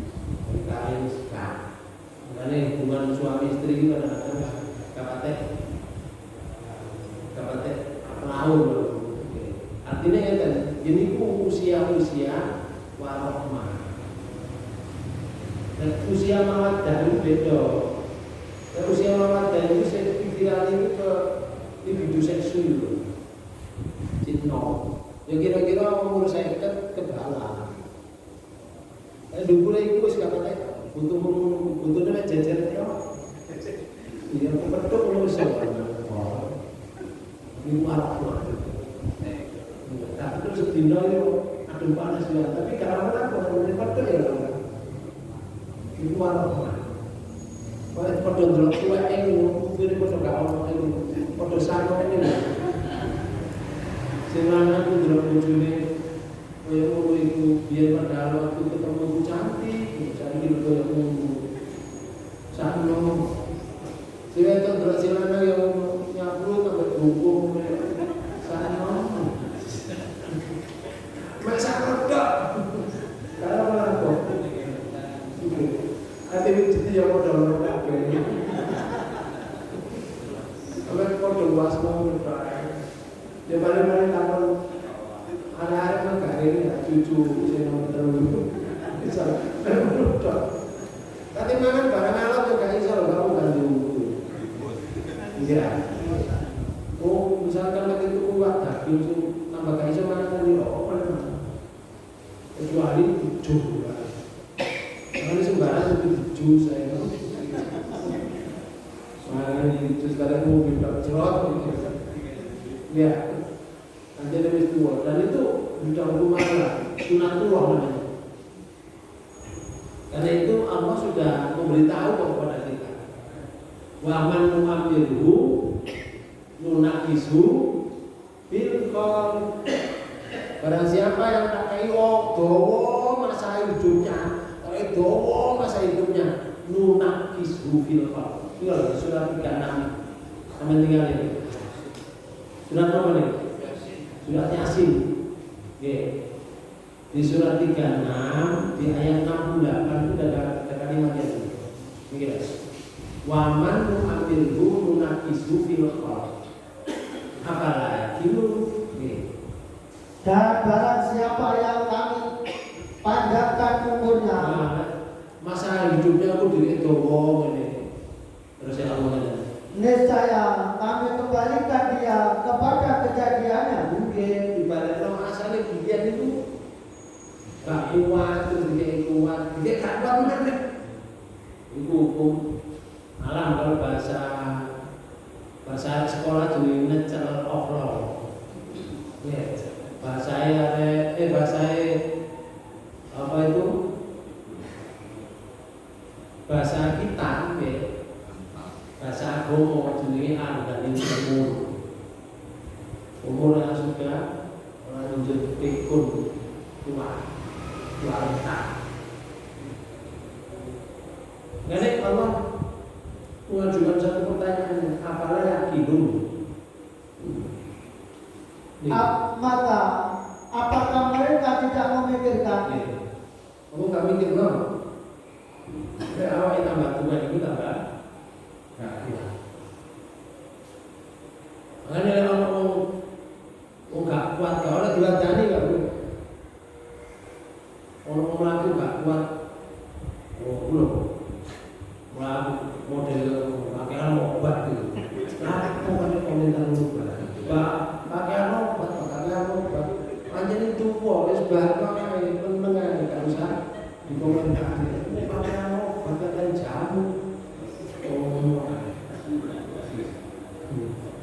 nikah ini sekarang. Karena hubungan suami istri itu kadang-kadang kata laut. Artinya kan ini usia warohmah. Dan usia mawaddah itu beda. Dan usia mawaddah itu pikiran itu ke libido seksual. Cinta. Ya kira-kira umur 50 ke bawah. Dukure iku wis gak patek butuhnya mek jejer yo. Iya kepethuk ngono wis. Iku arep. Tapi terus sedina yo adem panas ya, tapi kalau apa kepethuk ya. Iku arep. Wah, padha ndelok tuweke ngono, kuwi padha gak ono iku. Padha sano ngene. Sing lanang ku ndelok bojone kaya ngono iku, biyen padahal waktu ketemu ku cantik, cantik kaya ngono. Sakno. Sing wedok ndelok sing lanang yo nyapu sampe bungkung. Sakno. Mek sakno tok. Kalau ora kok. Ati wiji ya padha ono kabeh. Sampe padha wasmo kae. Ya paling takon anak-anak kan gak ini ya cucu sing nomor 3 bisa tapi mangan barang alat tuh gak iso lho kamu kan diunggu. Iya. Oh misalkan lagi itu kuat daging sing tambah gak iso mangan yo apa kecuali tujuh. Karena sembarang itu tujuh saya. Soalnya itu sekarang mau minta cerot gitu. Ya. Nanti ada tua dan itu sudah hukum Allah, sunatullah namanya. Karena itu Allah sudah memberitahu kepada kita. Wa man nu'ammirhu nunakisu bil qawl. Barang siapa yang tak kai dawa masa hidupnya, dawa masa hidupnya, nunakisu bil qawl. Itu surat 36. Sama tinggal ini. Surat apa nih? Surat Yasin. Di surat 36 di ayat 68 itu ada kalimat ini. Ini wa man nu'ammirhu nunakisu fil khalq. Apalagi lu dan barang siapa yang kami panjangkan umurnya, masa hidupnya aku diri doang ini. Terus ya Allah niscaya kami kembalikan dia kepada kejadiannya. Mungkin ibarat orang asalnya bikin itu gak kuat, terus dia kuat, dia gak kuat mana? Itu hukum alam kalau bahasa sekolah jadi natural of law. Ya, bahasa apa itu? Bahasa kita, ya. Bahasa agama jenenge dan ini umur yang sudah lanjut pikun tua renta. Jadi Allah mengajukan satu pertanyaan, apalah yakinun? Maka apakah mereka tidak memikirkan? Kamu gak mikir no? Awak tambah tua ini tambah. Makanya orang gak kuat, kalau orang diwadani gak kuat. Orang melaku gak kuat. Oh belum. Melaku model pakaian obat gitu. Nah, pokoknya komentar obat. Pakaian obat. Panjang itu wis bakal penengan gak usah dikomentari. Ini pakaian obat pakaian jamu.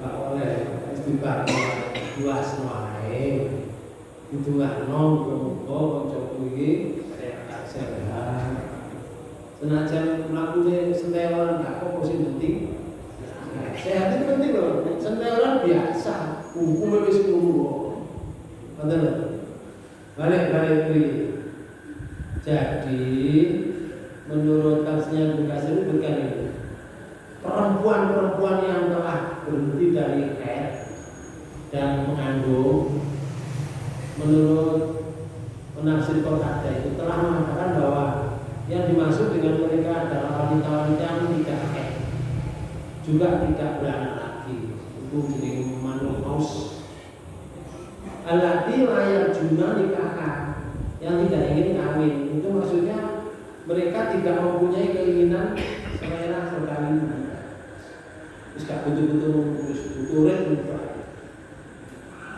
Gak oleh istighfar luas wae. Itu gak nongkrong kanca kuwi sehat. Senajan mlakune sentelan gak apa sing penting. Sehat itu penting loh. Sentelan biasa, hukumnya wis ngono. Ngoten. Balik iki. Jadi menurut tafsirnya Ibnu Katsir begini. Perempuan-perempuan yang telah berhenti dari haid dan mengandung, menurut penafsir Qatadah itu telah mengatakan bahwa yang dimaksud dengan mereka adalah wanita-wanita yang tidak haid, juga tidak beranak lagi. Itu jadi menopause. Allati la yarjuna nikahan, yang tidak ingin kawin. Itu maksudnya mereka tidak mempunyai keinginan selera perkawinan. Terus gak betul-betul urip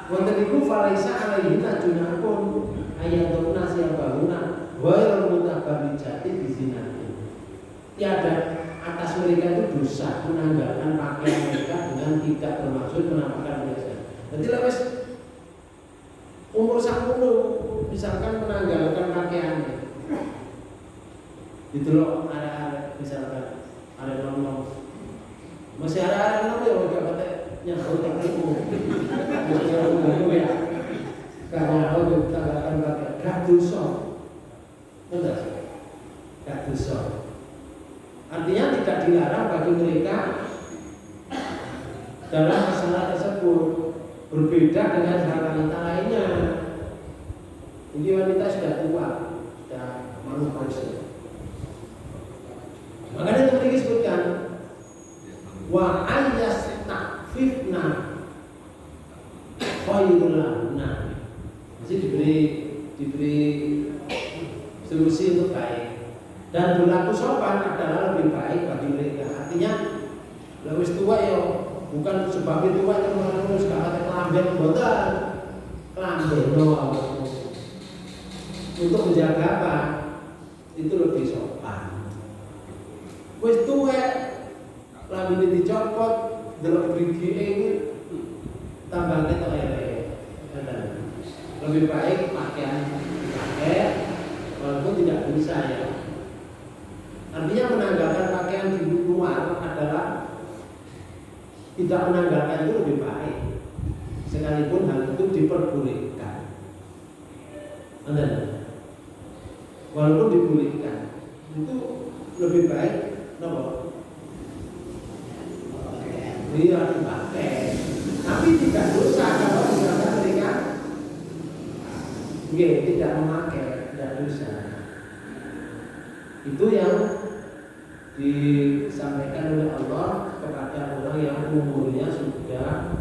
wonten iku falaisa alaihi junahun ayatun nasiya bahuna wa fahisati bizinati. Tiada atas mereka itu dosa menanggalkan pakaian mereka dengan tidak bermaksud menampakkan perhiasan. Jadi lewes umur 10 misalkan menanggalkan pakaiannya, itu loh ada misalkan ada nom masih ada nom ya udah pakai nyambut teknikmu, ya karena aku menanggalkan pakaian gak dosa, betul gak dosa. Artinya tidak dilarang bagi mereka dalam masalah tersebut. Berbeda dengan hal wanita lainnya. Ini wanita sudah tua, sudah menopause. Makanya tadi disebutkan wa ayyastakfifna khairul lahunna. Masih diberi solusi untuk baik. Dan berlaku sopan adalah lebih baik bagi mereka. Artinya lebih tua ya, bukan sebab itu tua yang harus kata kelamben boten. Kelamben untuk menjaga apa? Itu lebih sopan. Wis tuwek lambene dicopot, delok gigi ini tambah ketok lebih baik pakaian dipakai walaupun tidak bisa ya. Artinya menanggalkan pakaian di luar adalah tidak menanggalkan itu lebih baik, sekalipun hal itu diperbolehkan. Walaupun dibolehkan, itu lebih baik, nopo? Iya dipakai, tapi tidak dosa kalau misalkan mereka tidak memakai, tidak dosa. Itu yang disampaikan oleh Allah kepada orang yang umurnya sudah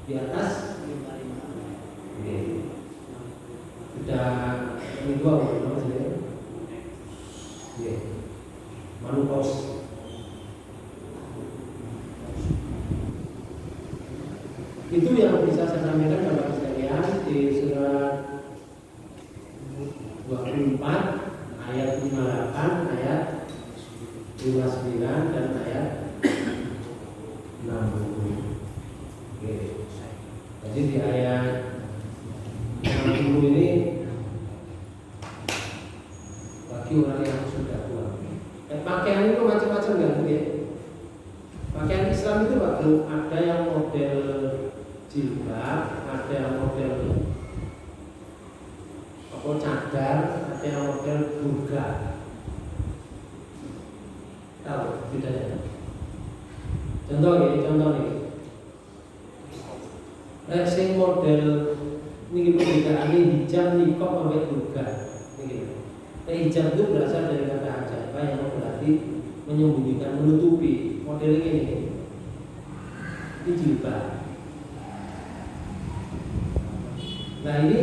di atas 55. Sudah dua umur manupause. Itu yang bisa saya sampaikan kepada sekalian di surat 24 ayat 58, ayat 59 dan ayat 60. Oke. Jadi di ayat 60 ini bagi orang yang sudah tua. Pakaian itu macam-macam kan, ya. Pakaian Islam itu ada yang model jilbab, ada yang model cadar, ada yang model burqa. Tahu bedanya? Contoh nih. Sing model ini perbedaan ini hijab, niqab, sampai burqa. Hijab itu berasal dari kata hajab yang berarti menyembunyikan, menutupi. Model ini jilbab. Nah ini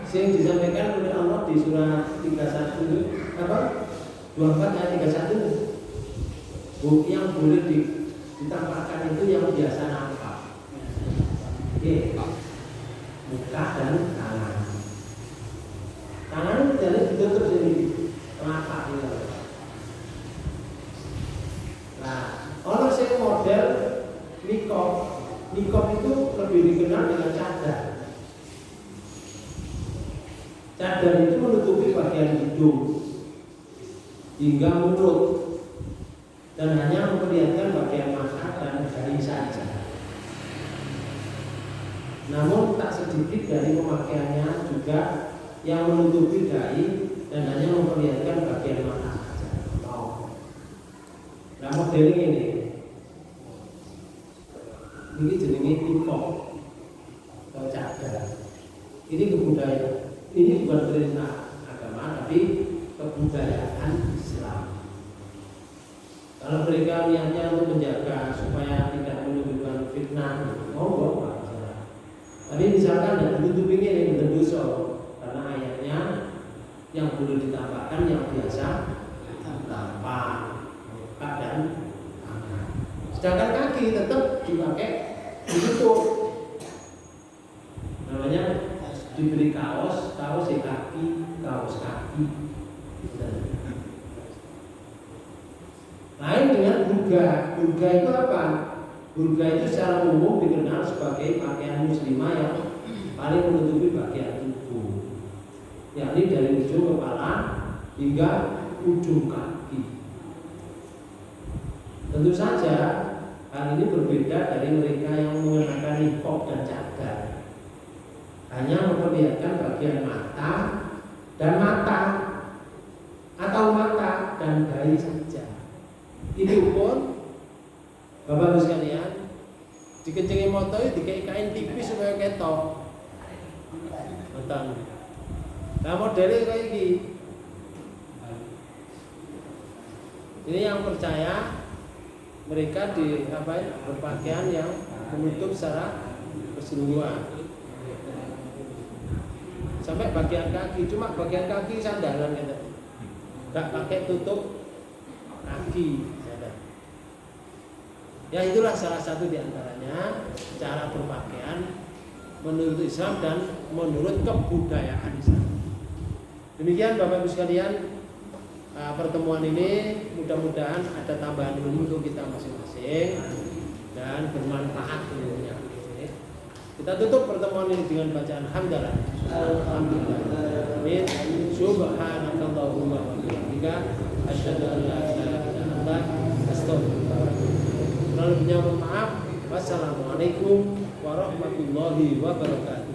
yang disampaikan oleh Allah di surah 31 apa? 24 ayat 31. Yang boleh ditampakkan itu yang biasa nampak. Muka dan tangan. Tangan jadi ditutup sendiri. Telapak ini. Nah, orang yang model niqab itu lebih dikenal dengan cadar. Cadar itu menutupi bagian hidung hingga mulut dan hanya memperlihatkan bagian mata dan dahi saja. Namun tak sedikit dari pemakaiannya juga yang menutupi dahi dan hanya memperlihatkan bagian mata saja. Nah modelnya ini jenenge niqab atau cadar. Ini kebudayaan. Ini bukan perintah agama, tapi kebudayaan Islam. Kalau mereka niatnya untuk menjaga supaya tidak menimbulkan fitnah, monggo Pak. Tapi misalkan tidak ditutupi ini dengan dosa, karena ayatnya yang boleh ditampakkan yang biasa tampak, muka dan tangan. Sedangkan kaki tetap dipakai ditutup. Namanya diberi kaos kaki, kaos kaki. Lain dengan burga. Burga itu apa? Burga itu secara umum dikenal sebagai pakaian muslimah yang paling menutupi bagian tubuh, yakni dari ujung kepala hingga ujung kaki. Tentu saja hal ini berbeda dari mereka yang mengenakan niqab dan cadar, hanya memperlihatkan bagian mata dan mata atau mata dan dahi saja. Itu pun Bapak Ibu sekalian, dikencengi motor itu dikai kain tipis supaya ketok. Betul. Nah modelnya kayak gini. Ini yang percaya mereka berpakaian yang menutup secara keseluruhan sampai bagian kaki, cuma bagian kaki sandalan gitu, nggak pakai tutup kaki. Ya itulah salah satu diantaranya cara berpakaian menurut Islam dan menurut kebudayaan Islam. Demikian Bapak Ibu sekalian, pertemuan ini mudah-mudahan ada tambahan ilmu untuk kita masing-masing dan bermanfaat ilmunya. Kita tutup pertemuan ini dengan bacaan hamdalah. Alhamdulillah. Amin. Subhanakallahumma wa bihamdika asyhadu an la ilaha illa anta astaghfiruka. Lebihnya mohon maaf. Wassalamualaikum warahmatullahi wabarakatuh.